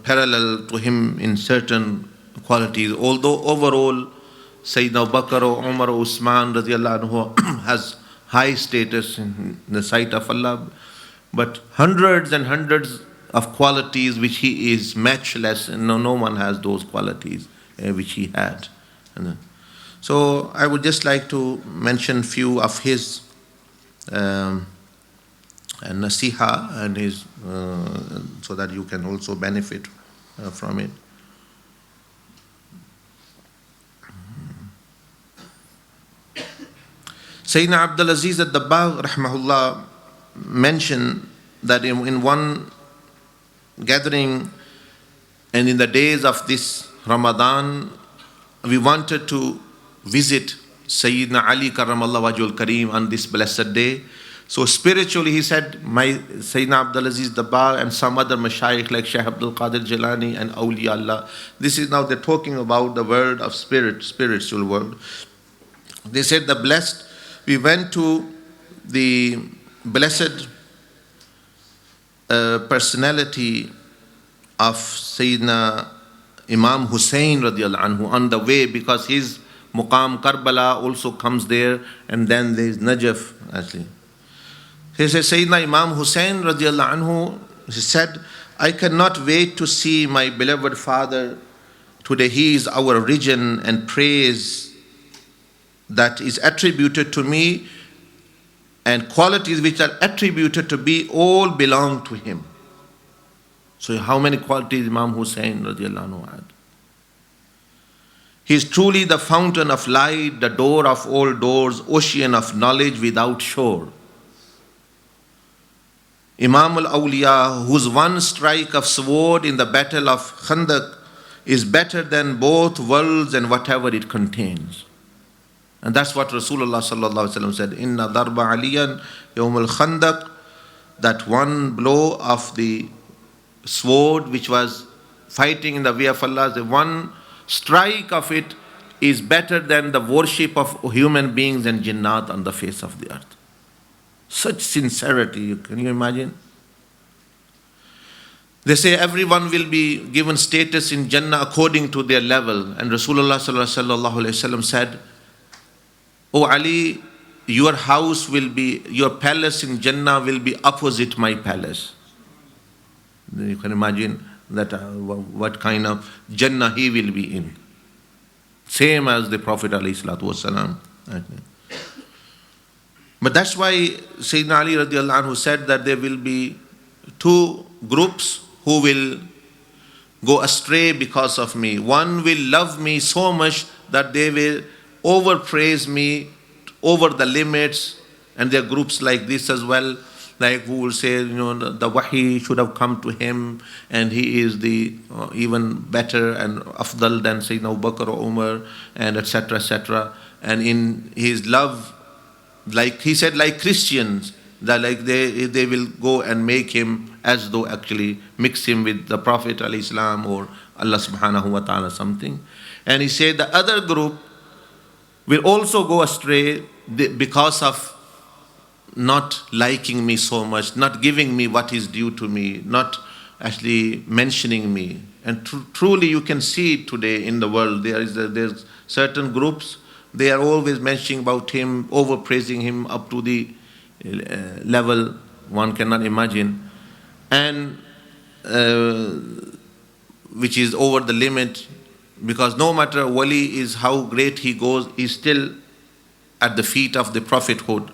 parallel to him in certain qualities, although overall Sayyidina Abu Bakr or Umar or Usman radiallahu anhu has high status in the sight of Allah, but hundreds and hundreds of qualities which he is matchless, and no one has those qualities which he had. So I would just like to mention few of his nasiha and his so that you can also benefit from it. Sayyidina Abdul Aziz al-Dabbagh rahmahullah mentioned that in one gathering and in the days of this Ramadan, we wanted to visit Sayyidina Ali Karramallahu Wajhul Kareem on this blessed day. So spiritually, he said, my Sayyidina Abdul Aziz Dabbar and some other mashayikh like Shaykh Abdul Qadir Jilani and Awliya Allah. This is now they're talking about the world of spiritual world. They said the blessed, we went to the blessed personality of Sayyidina Imam Hussein radiallahu anhu on the way, because his Muqam Karbala also comes there, and then there is Najaf actually. He says, Sayyidina Imam Hussein radiallahu anhu, he said, I cannot wait to see my beloved father. Today he is our religion and praise that is attributed to me, and qualities which are attributed to me all belong to him. So how many qualities Imam Hussein radiallahu anhu had? He is truly the fountain of light, the door of all doors, ocean of knowledge without shore. Imam al-Awliya, whose one strike of sword in the battle of Khandaq is better than both worlds and whatever it contains. And that's what Rasulullah sallallahu alaihi wasallam said, Inna darba aliyan yawm al-Khandaq, that one blow of the sword which was fighting in the way of Allah, the one strike of it is better than the worship of human beings and jinnat on the face of the earth. Such sincerity, can you imagine? They say everyone will be given status in Jannah according to their level. And Rasulullah sallallahu alaihi wasallam said, O Ali, your house will be, your palace in Jannah will be opposite my palace. You can imagine that what kind of Jannah he will be in. Same as the Prophet alayhi salatu wasalam. But that's why Sayyidina Ali radiallahu anhu said that there will be two groups who will go astray because of me. One will love me so much that they will overpraise me over the limits, and there are groups like this as well, like who will say, the wahi should have come to him, and he is the even better and afdal than Sayyidina Abu Bakr or Umar, and etc., etc. And in his love, like he said, like Christians, that like they will go and make him as though actually mix him with the Prophet alayhi salam or Allah subhanahu wa ta'ala something. And he said the other group will also go astray because of not liking me so much, not giving me what is due to me, not actually mentioning me. And truly you can see it today in the world. There's certain groups, they are always mentioning about him, overpraising him up to the level one cannot imagine, and which is over the limit, because no matter wali is how great he goes, he's still at the feet of the prophethood.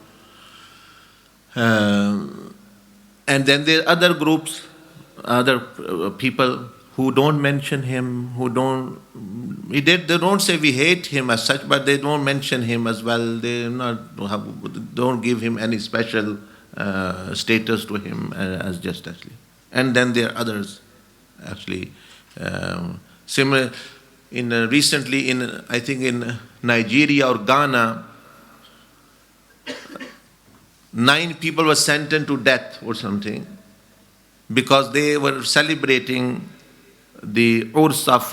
And then there are other groups, other people who don't mention him, they don't say we hate him as such, but they don't mention him as well. They don't give him any special status to him as just actually. And then there are others actually similar. Recently I think in Nigeria or Ghana, 9 people were sentenced to death or something because they were celebrating the urs of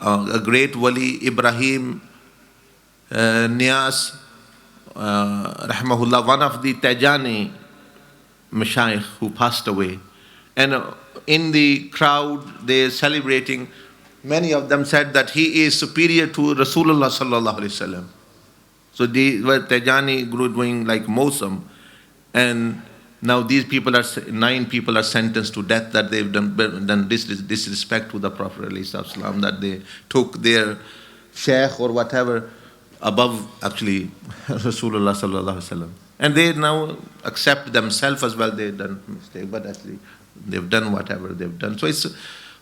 a great wali, Ibrahim Niyas rahmahullah, one of the Tajani mashayikh who passed away. And in the crowd they are celebrating. Many of them said that he is superior to Rasulullah sallallahu alaihi wasallam. So they were Tajani group doing like Mosam, and now these people 9 people are sentenced to death that they've done disrespect to the Prophet ﷺ, that they took their sheikh or whatever above actually Rasulullah sallallahu alaihi wasallam, and they now accept themselves as well. They've done mistake, but actually they've done whatever they've done. So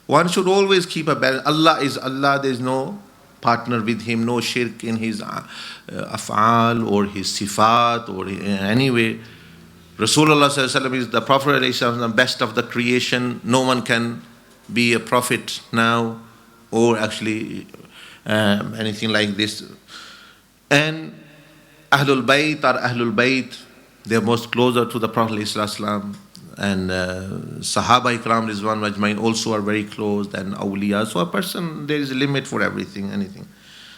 one should always keep a balance. Allah is Allah. There is no partner with him, no shirk in his af'al or his sifat or in any way. Rasulullah sallallahu alaihi wasallam is the Prophet sallallahu alaihi wasallam, the best of the creation. No one can be a prophet now, or actually anything like this. And Ahlul Bayt are Ahlul Bayt. They are most closer to the Prophet sallallahu alaihi wasallam. And Sahaba Ikram is one Majmain also are very close, and Awliya. So a person, there is a limit for everything, anything.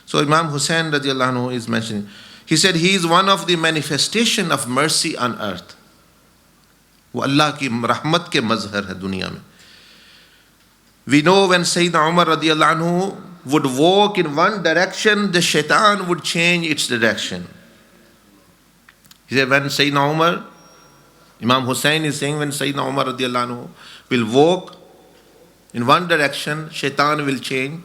So Imam Hussain radiallahu anhu is mentioning, he said he is one of the manifestation of mercy on earth. वो अल्लाह की रहमत के मजहर है दुनिया में. We know when Sayyidina Umar radiallahu anhu would walk in one direction, the shaitan would change its direction. He said when Sayyidina Umar, Imam Hussain is saying, when Sayyidina Umar radiallahu anhu will walk in one direction, shaitan will change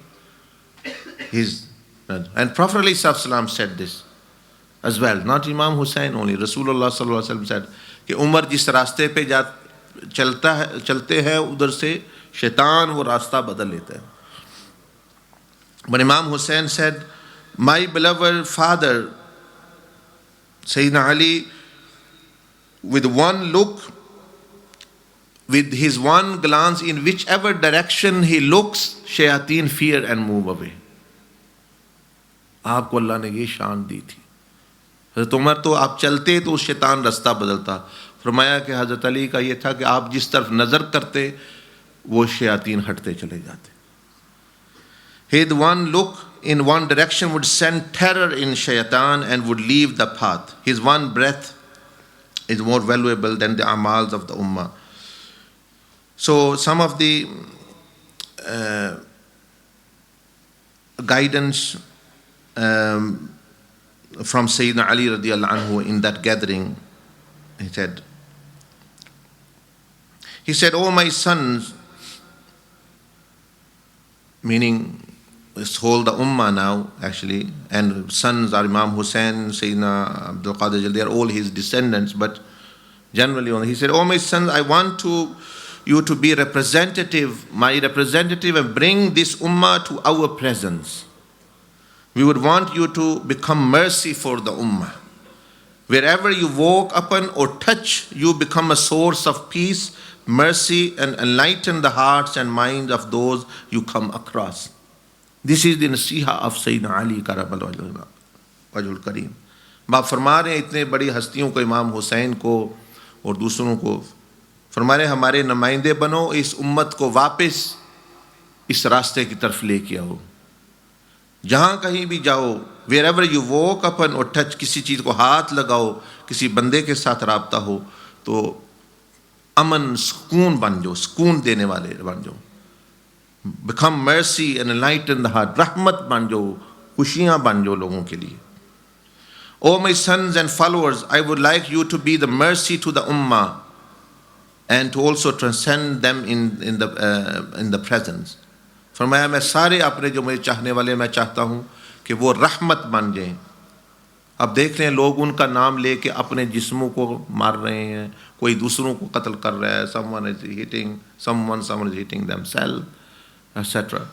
his. And Prophet ﷺ said this as well, not Imam Hussain only. Rasulullah ﷺ said कि उमर जिस रास्ते पे चलते हैं उधर से शैतान वो रास्ता बदल लेता है. But Imam Hussain said, my beloved father Sayyidina Ali, with one look, with his one glance, in whichever direction he looks, shayateen fear and move away. आपको अल्लाह ने ये शान दी थी. हज़रत उमर तो आप चलते तो शैतान रास्ता बदलता. फरमाया कि हज़रत अली का ये था कि आप जिस तरफ नज़र करते वो शयातीन हटते चले जाते. His one look in one direction would send terror in shaitan and would leave the path. His one breath is more valuable than the amals of the ummah. So some of the guidance from Sayyidina Ali radiallahu anhu in that gathering, he said, "Oh my sons," meaning this whole the ummah now actually, and sons are Imam Hussain, Sayyidina Abdul Qadir, they are all his descendants, but generally only. He said, "Oh my sons, I want you to be representative, my representative, and bring this ummah to our presence. We would want you to become mercy for the ummah. Wherever you walk upon or touch, you become a source of peace, mercy, and enlighten the hearts and minds of those you come across." This is the nasiha of Sayyidina Ali Karamallahu Wajhul Kareem. बाप फरमा रहे हैं इतने बड़ी हस्तियों को, इमाम हुसैन को और दूसरों को, फरमा रहे हमारे नुमाइंदे बनो, इस उम्मत को वापस इस रास्ते की तरफ लेके आओ. जहाँ कहीं भी जाओ, wherever you walk upon or touch, किसी चीज़ को हाथ लगाओ, किसी बंदे के साथ राब्ता हो, तो अमन सुकून बन जाओ, सुकून देने वाले बन जाओ. Become mercy and enlighten the heart. रहमत बन जाओ, खुशियाँ बन जाओ लोगों के लिए. Oh my sons and followers, I would like you to be the mercy to the ummah and to also transcend them in the presence. फरमाया मैं सारे अपने जो मेरे चाहने वाले, मैं चाहता हूँ कि वो रहमत बन जाएं. अब देख रहे हैं लोग उनका नाम लेके अपने जिस्मों को मार रहे हैं, कोई दूसरों को कत्ल कर रहा है. someone is hitting themselves, etc.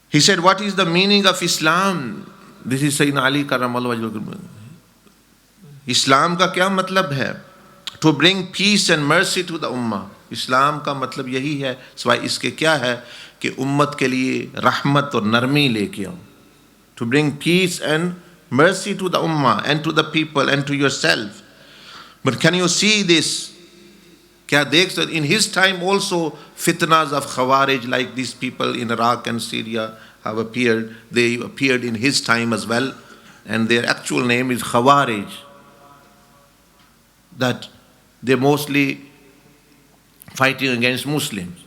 He said, what is the meaning of Islam? This is Sayyidina Ali Karamallahu Wajhul. इस्लाम का क्या मतलब है? To bring peace and mercy to the ummah. इस्लाम का मतलब यही है, सिवाय इसके क्या है कि उम्मत के लिए रहमत और नरमी लेके आओ. To bring peace and mercy to the ummah and to the people and to yourself. But can you see this? क्या देख सकते? In his time also fitnas of Khawarij, like these people in Iraq and Syria have appeared. They appeared in his time as well, and their actual name is Khawarij. That they mostly fighting against Muslims.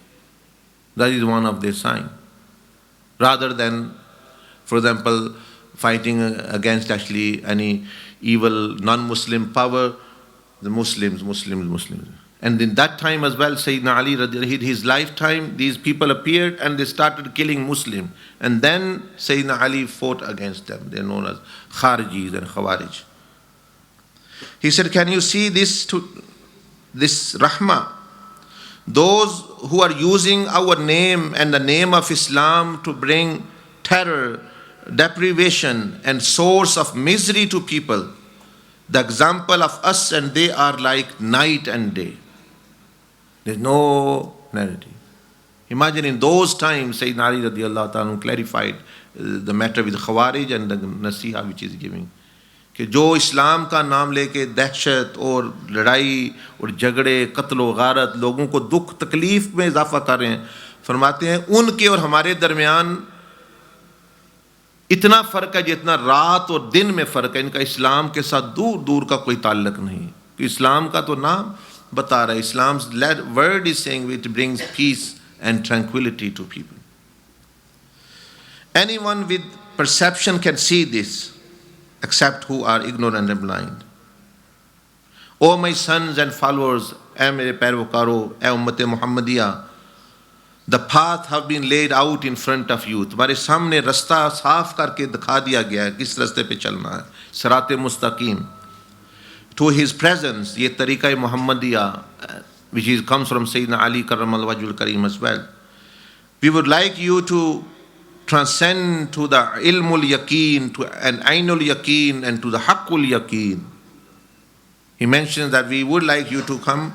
That is one of their signs. Rather than, for example, fighting against actually any evil non-Muslim power, the Muslims. And in that time as well, Sayyidina Ali, his lifetime, these people appeared and they started killing Muslims. And then Sayyidina Ali fought against them. They are known as Kharijis and Khawarij. He said, can you see this rahmah? Those who are using our name and the name of Islam to bring terror, deprivation, and source of misery to people, The example of us and they are like night and day. There's no narrative. Imagine in those times, Sayyidina Ali radiallahu ta'ala clarified the matter with Khawarij and the Nasiha which is giving. कि जो इस्लाम का नाम लेके दहशत और लड़ाई और झगड़े कत्ल व गारत लोगों को दुख तकलीफ में इजाफा कर रहे हैं, फरमाते हैं उनके और हमारे दरमियान इतना फ़र्क है जितना रात और दिन में फ़र्क है। इनका इस्लाम के साथ दूर दूर का कोई ताल्लुक नहीं। कि इस्लाम का तो नाम बता रहा है, Islam word is saying it brings peace and tranquility to people. Anyone with perception can see this, except who are ignorant and blind. O my sons and followers, ऐ मेरे पैरवकारो, ऐ उम्मत मुहम्मदिया, the path have been laid out in front of you. तुम्हारे सामने रास्ता साफ करके दिखा दिया गया है किस रास्ते पे चलना है, सिराते मुस्तकीम. To his presence, ये तरीका मुहम्मदिया, which comes from Sayyidina Ali Karramal Wajhul Kareem as well. We would like you to transcend to the ilmul yaqeen, to an ainul yaqeen, and to the haqqul yaqeen. He mentions that we would like you to come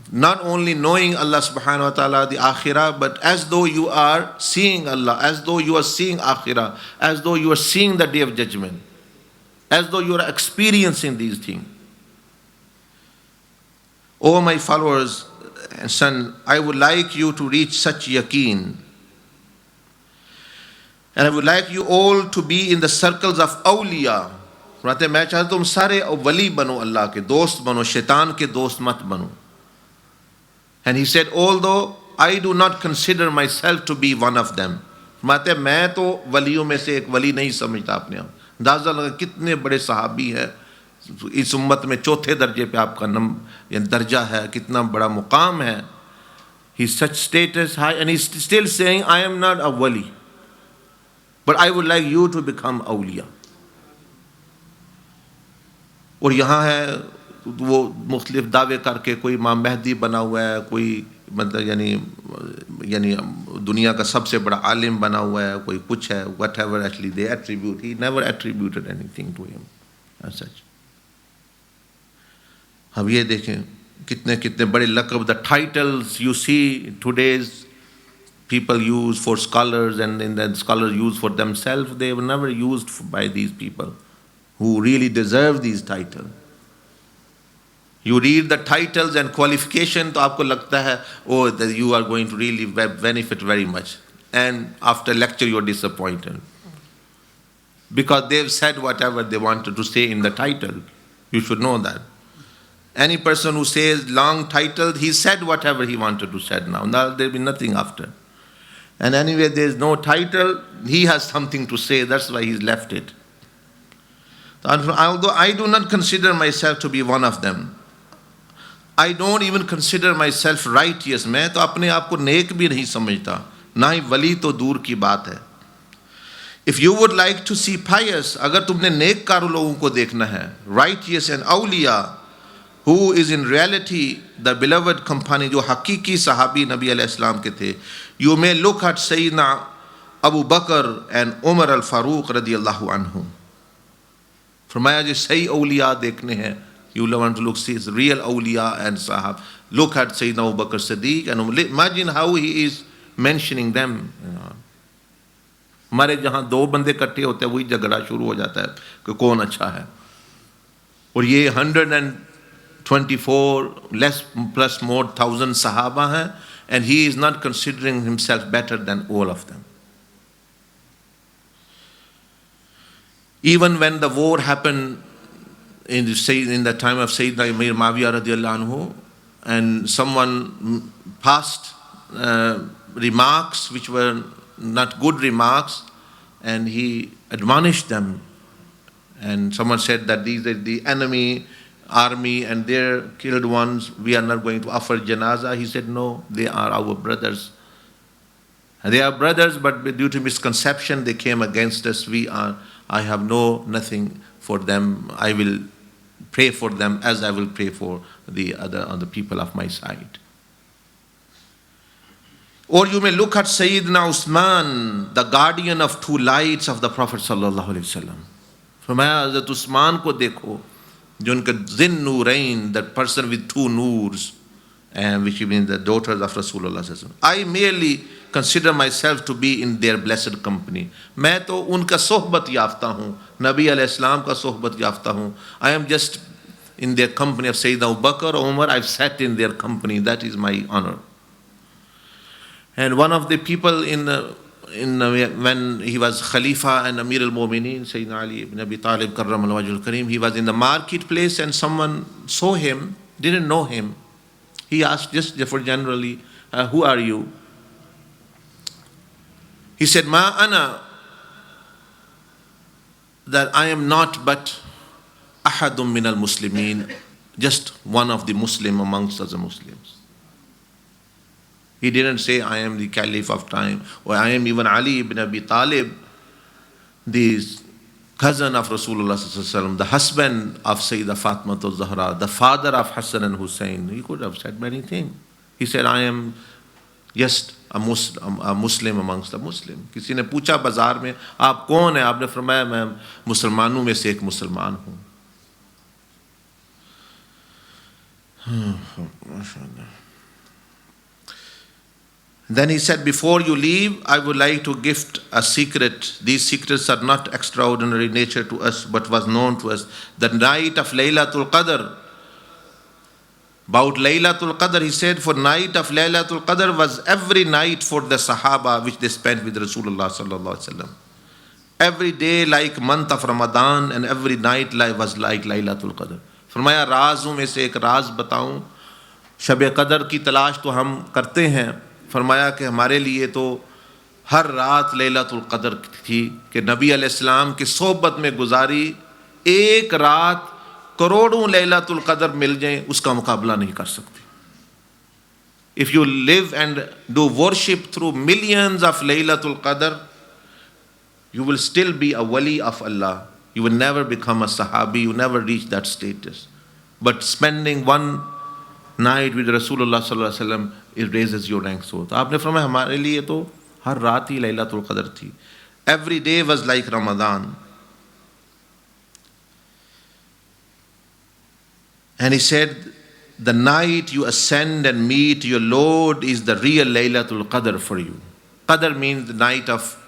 not only knowing Allah subhanahu wa ta'ala, the akhirah, but as though you are seeing Allah, as though you are seeing akhirah, as though you are seeing the day of judgment, as though you are experiencing these things. O my followers and son, I would like you to reach such yaqeen. And I would like you all to be in the circles of awliya. कहते मैं चाहता तुम सारे वली बनो, अल्लाह के दोस्त बनो, शैतान के दोस्त मत बनो. And he said, although I do not consider myself to be one of them. कहते मैं तो वलियों में से एक वली नहीं समझता अपने आप. अंदाज़ा लगा कितने बड़े सहाबी हैं, इस उम्मत में चौथे दर्जे पे आपका दर्जा है, कितना बड़ा मुकाम है. He such status high and he's still saying I am not a wali, but I would like you to become awliya. और यहाँ है वो मुख्तलिफ दावे करके कोई इमाम मेहदी बना हुआ है, कोई मतलब यानी दुनिया का सबसे बड़ा आलिम बना हुआ है, कोई कुछ है, whatever actually they attribute, he never attributed anything to him as such. अब ये देखें कितने कितने बड़े लक़ब, the titles you see today's people use for scholars and then scholars use for themselves, they were never used by these people who really deserve these titles. You read the titles and qualification तो आपको लगता है oh that you are going to really benefit very much, and after lecture you are disappointed because they've said whatever they wanted to say in the title. You should know that. Any person who says long title, he said whatever he wanted to say now. Now there will be nothing after. And anyway, there is no title, he has something to say, that's why he's left it. Although I do not consider myself to be one of them, I don't even consider myself righteous. मैं तो अपने आप को नेक भी नहीं समझता, ना ही वली तो दूर की बात है. If you would like to see pious, अगर तुमने नेककार लोगों को देखना है, righteous and awliya, who is in reality the beloved companion, जो हकीकी सहाबी नबी अलैहिस्सलाम के थे, you may look at Sayyidina Abu Bakr and Umar al-Faruq radiyallahu anhu. फरमाया जो सही औलिया देखने हैं, you want to look see his real awliya and sahab, look at Sayyidina Abu Bakr Siddiq and imagine how he is mentioning them. हमारे जहाँ दो बंदे इकट्ठे होते हैं वही झगड़ा शुरू हो जाता है कि कौन अच्छा है. और ये 124 less plus more thousand sahaba हैं, and he is not considering himself better than all of them. Even when the war happened in the time of Sayyidina Amir Mawiyah radiallahu anhu, and someone passed remarks which were not good remarks, and he admonished them, and someone said that these are the enemy army and their killed ones, we are not going to offer janazah. He said no, they are our brothers. And they are brothers, but due to misconception they came against us. I have nothing for them. I will pray for them as I will pray for the other people of my side. Or you may look at Sayyidina Usman, the guardian of two lights of the Prophet sallallahu alaihi wasallam. फरमाया हज़रत उस्मान को देखो जो उनका जिन Noorain, that person with two noors, and which means the daughters of Rasulullah. I merely consider myself to be in their blessed company. मैं तो उनका सोहबत याफ्ता हूँ, नबी अलैहिस्सलाम का सोहबत याफ्ता हूँ. I am just in their company of Sayyidina Abu Bakr or Umar. I've sat in their company. That is my honor. And one of the people when he was Khalifa and Amir al-Mu'mineen, Sayyidina Ali ibn Abi Talib Karram al-Wajh al-Kareem, he was in the marketplace and someone saw him, didn't know him. He asked just for generally, who are you? He said, Ma ana, that I am not but ahadum min al-Muslimin, just one of the Muslim amongst other Muslims. He didn't say, I am the Caliph of time, or I am even Ali ibn Abi Talib, the cousin of Rasulullah, the husband of Sayyidah Fatima al-Zahra, the father of Hassan and Hussein. He could have said many things. He said, I am just a Muslim amongst the Muslim. किसी ने पूछा बाजार में, आप कौन हैं? आपने फरमाया, मैं मुसलमानों में से एक मुसलमान हूँ. Then he said, before you leave, I would like to gift a secret. These secrets are not extraordinary nature to us, but was known to us. The night of Laylatul Qadr. About Laylatul Qadr, he said, for night of Laylatul Qadr was every night for the Sahaba which they spent with Rasulullah sallallahu alaihi wasallam. Every day like month of Ramadan, and every night was like Laylatul Qadr. फरमाया राज़ों में से एक राज बताऊं, शब क़दर की तलाश तो हम करते हैं. फरमाया कि हमारे लिए तो हर रात लैलतुल क़द्र थी कि नबी अलैहिस्सलाम की सोहबत में गुजारी. एक रात करोड़ों लैलतुल क़द्र मिल जाए, उसका मुकाबला नहीं कर सकती. If you live and do worship through millions of Laylatul Qadr, you will still be a wali of Allah. You will never become a sahabi, you never reach that status. But spending one night with Rasulullah sallallahu alaihi wasallam, it raises your rank. So आपने फरमाया हमारे लिए तो हर रात ही लैलतुल क़द्र थी. Every day was like Ramadan. And he said, the night you ascend and meet your Lord is the real Laylatul Qadr for you. Qadr means the night of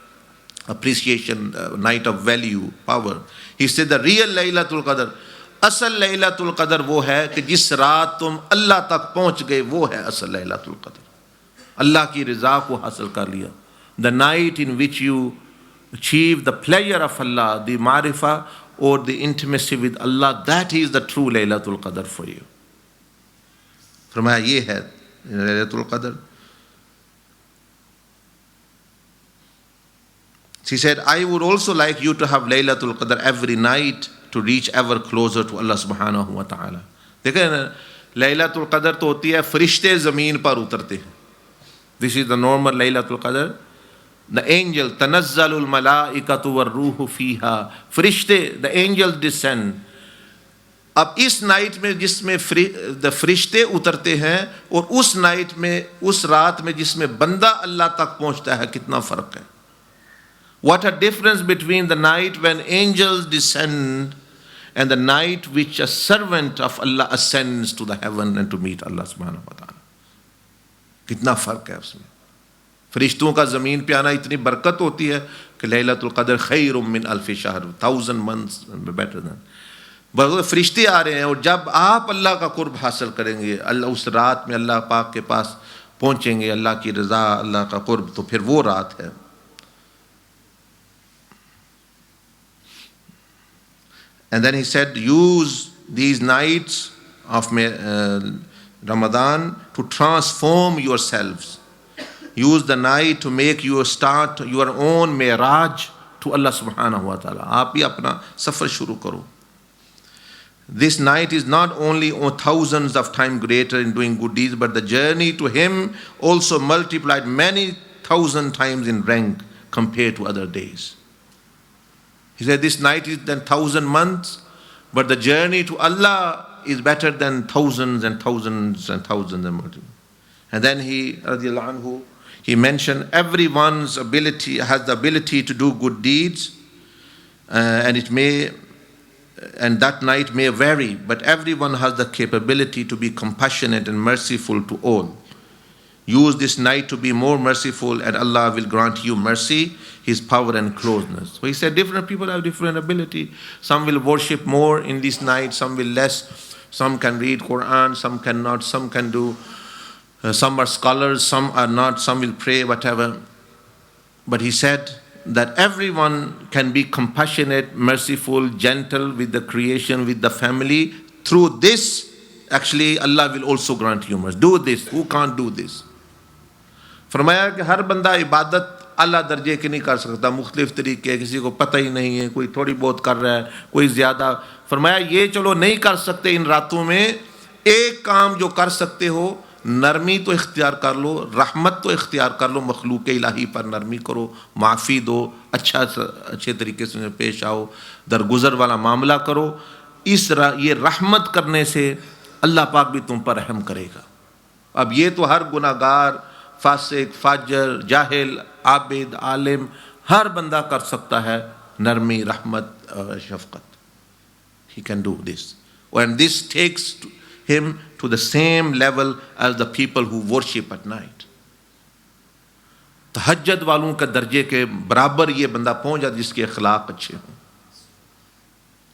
appreciation, night of value, power. He said the real Laylatul Qadr, असल लैलातुल क़द्र वो है कि जिस रात तुम अल्लाह तक पहुंच गए, वो है असल लैलातुल क़द्र. अल्लाह की रज़ा को हासिल कर लिया. The night in which you achieve the pleasure of Allah, the marifa or the intimacy with Allah, that is the true Laylatul Qadr for you. फरमाया ये है लैलातुल क़द्र. She said, I would also like you to have Laylatul Qadr every night to reach ever closer to Allah subhanahu wa ta'ala. देखें ना, लैलातुल क़द्र तो होती है फरिश्ते ज़मीन पर उतरते हैं. This is the normal लैलातुल क़द्र. The angel, तनज़्ज़लुल मलाइकतु वर्रूहु फ़ीहा, फरिश्ते, the angels descend. अब इस नाइट में जिसमें फरिश्ते उतरते हैं और उस नाइट में, उस रात में जिसमें बंदा अल्लाह तक पहुंचता है, कितना फ़र्क है. What a difference between the night when angels descend and the night which a servant of Allah ascends to the heaven and to meet Allah subhanahu wa ta'ala. कितना फ़र्क है उसमें. फरिश्तों का ज़मीन पे आना इतनी बरकत होती है कि लैलतुल क़द्र खैरुम मिन अल्फ़ि शहर, 1000 months better than. फरिश्ते आ रहे हैं और जब आप अल्लाह का कुर्ब हासिल करेंगे, अल्लाह उस रात में अल्लाह पाक के पास पहुँचेंगे, अल्लाह की रज़ा, अल्लाह का कुर्ब, तो फिर वो रात है. And then he said, use these nights of Ramadan to transform yourselves. Use the night to make you start your own mi'raj to Allah subhanahu wa ta'ala. आप ही अपना सफ़र शुरू करो. This night is not only thousands of times greater in doing good deeds, but the journey to Him also multiplied many thousand times in rank compared to other days. He said this night is than 1000 months, but the journey to Allah is better than thousands and thousands and thousands and more. And then he, radiallahu anhu, he mentioned everyone's ability has the ability to do good deeds, and it may and that night may vary, but everyone has the capability to be compassionate and merciful to all. Use this night to be more merciful, and Allah will grant you mercy, His power and closeness. So He said different people have different ability. Some will worship more in this night, some will less. Some can read Quran, some cannot, some can do, some are scholars, some are not, some will pray, whatever. But He said that everyone can be compassionate, merciful, gentle with the creation, with the family. Through this, actually Allah will also grant you mercy. Do this. Who can't do this? फरमाया कि हर बंदा इबादत अल्लाह दर्जे की नहीं कर सकता, मुख्तलिफ तरीके, किसी को पता ही नहीं है, कोई थोड़ी बहुत कर रहा है, कोई ज़्यादा. फरमाया ये चलो नहीं कर सकते इन रातों में, एक काम जो कर सकते हो, नरमी तो इख्तियार कर लो, रहमत तो इख्तियार कर लो, मखलूक इलाही पर नरमी करो, माफ़ी दो, अच्छे तरीके से पेश आओ, दरगुजर वाला मामला करो. ये रहमत करने से अल्लाह पाक भी तुम पर रहम करेगा. अब ये तो हर गुनाहगार, फासिक, फाजर, जाहिल, आबिद, आलिम, हर बंदा कर सकता है नरमी, रहमत, शफकत. He can do this. And this takes him to the same level as the people who worship at night. तहज्जुद वालों के दर्जे के बराबर ये बंदा पहुंच जाता जिसके अखलाक अच्छे हों.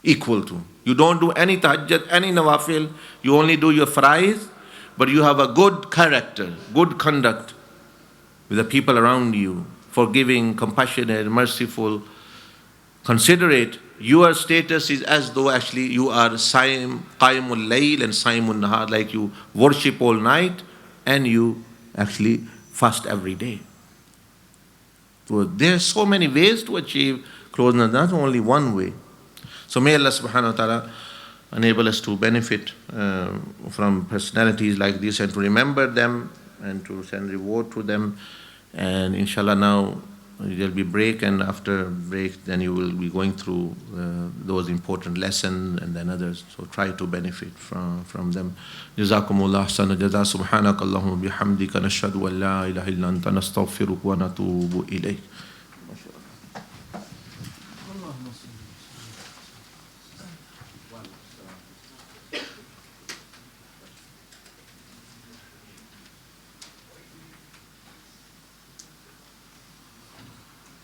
Equal to. You don't do any tahajjud, any nawafil, you only do your faraiz, but you have a good character, good conduct with the people around you, forgiving, compassionate, merciful, considerate. Your status is as though actually you are qaimul layl and saimul nahar, like you worship all night and you actually fast every day. So there are so many ways to achieve closeness, not only one way. So may Allah subhanahu wa ta'ala enable us to benefit from personalities like this and to remember them and to send reward to them. And inshallah now there will be break, and after break then you will be going through those important lessons and then others. So try to benefit from them. Jazakumullah ahsana jaza. Subhanakallahumma bihamdika nashhadu an la ilaha illa anta nastaghfiruka wa natubu ilayk.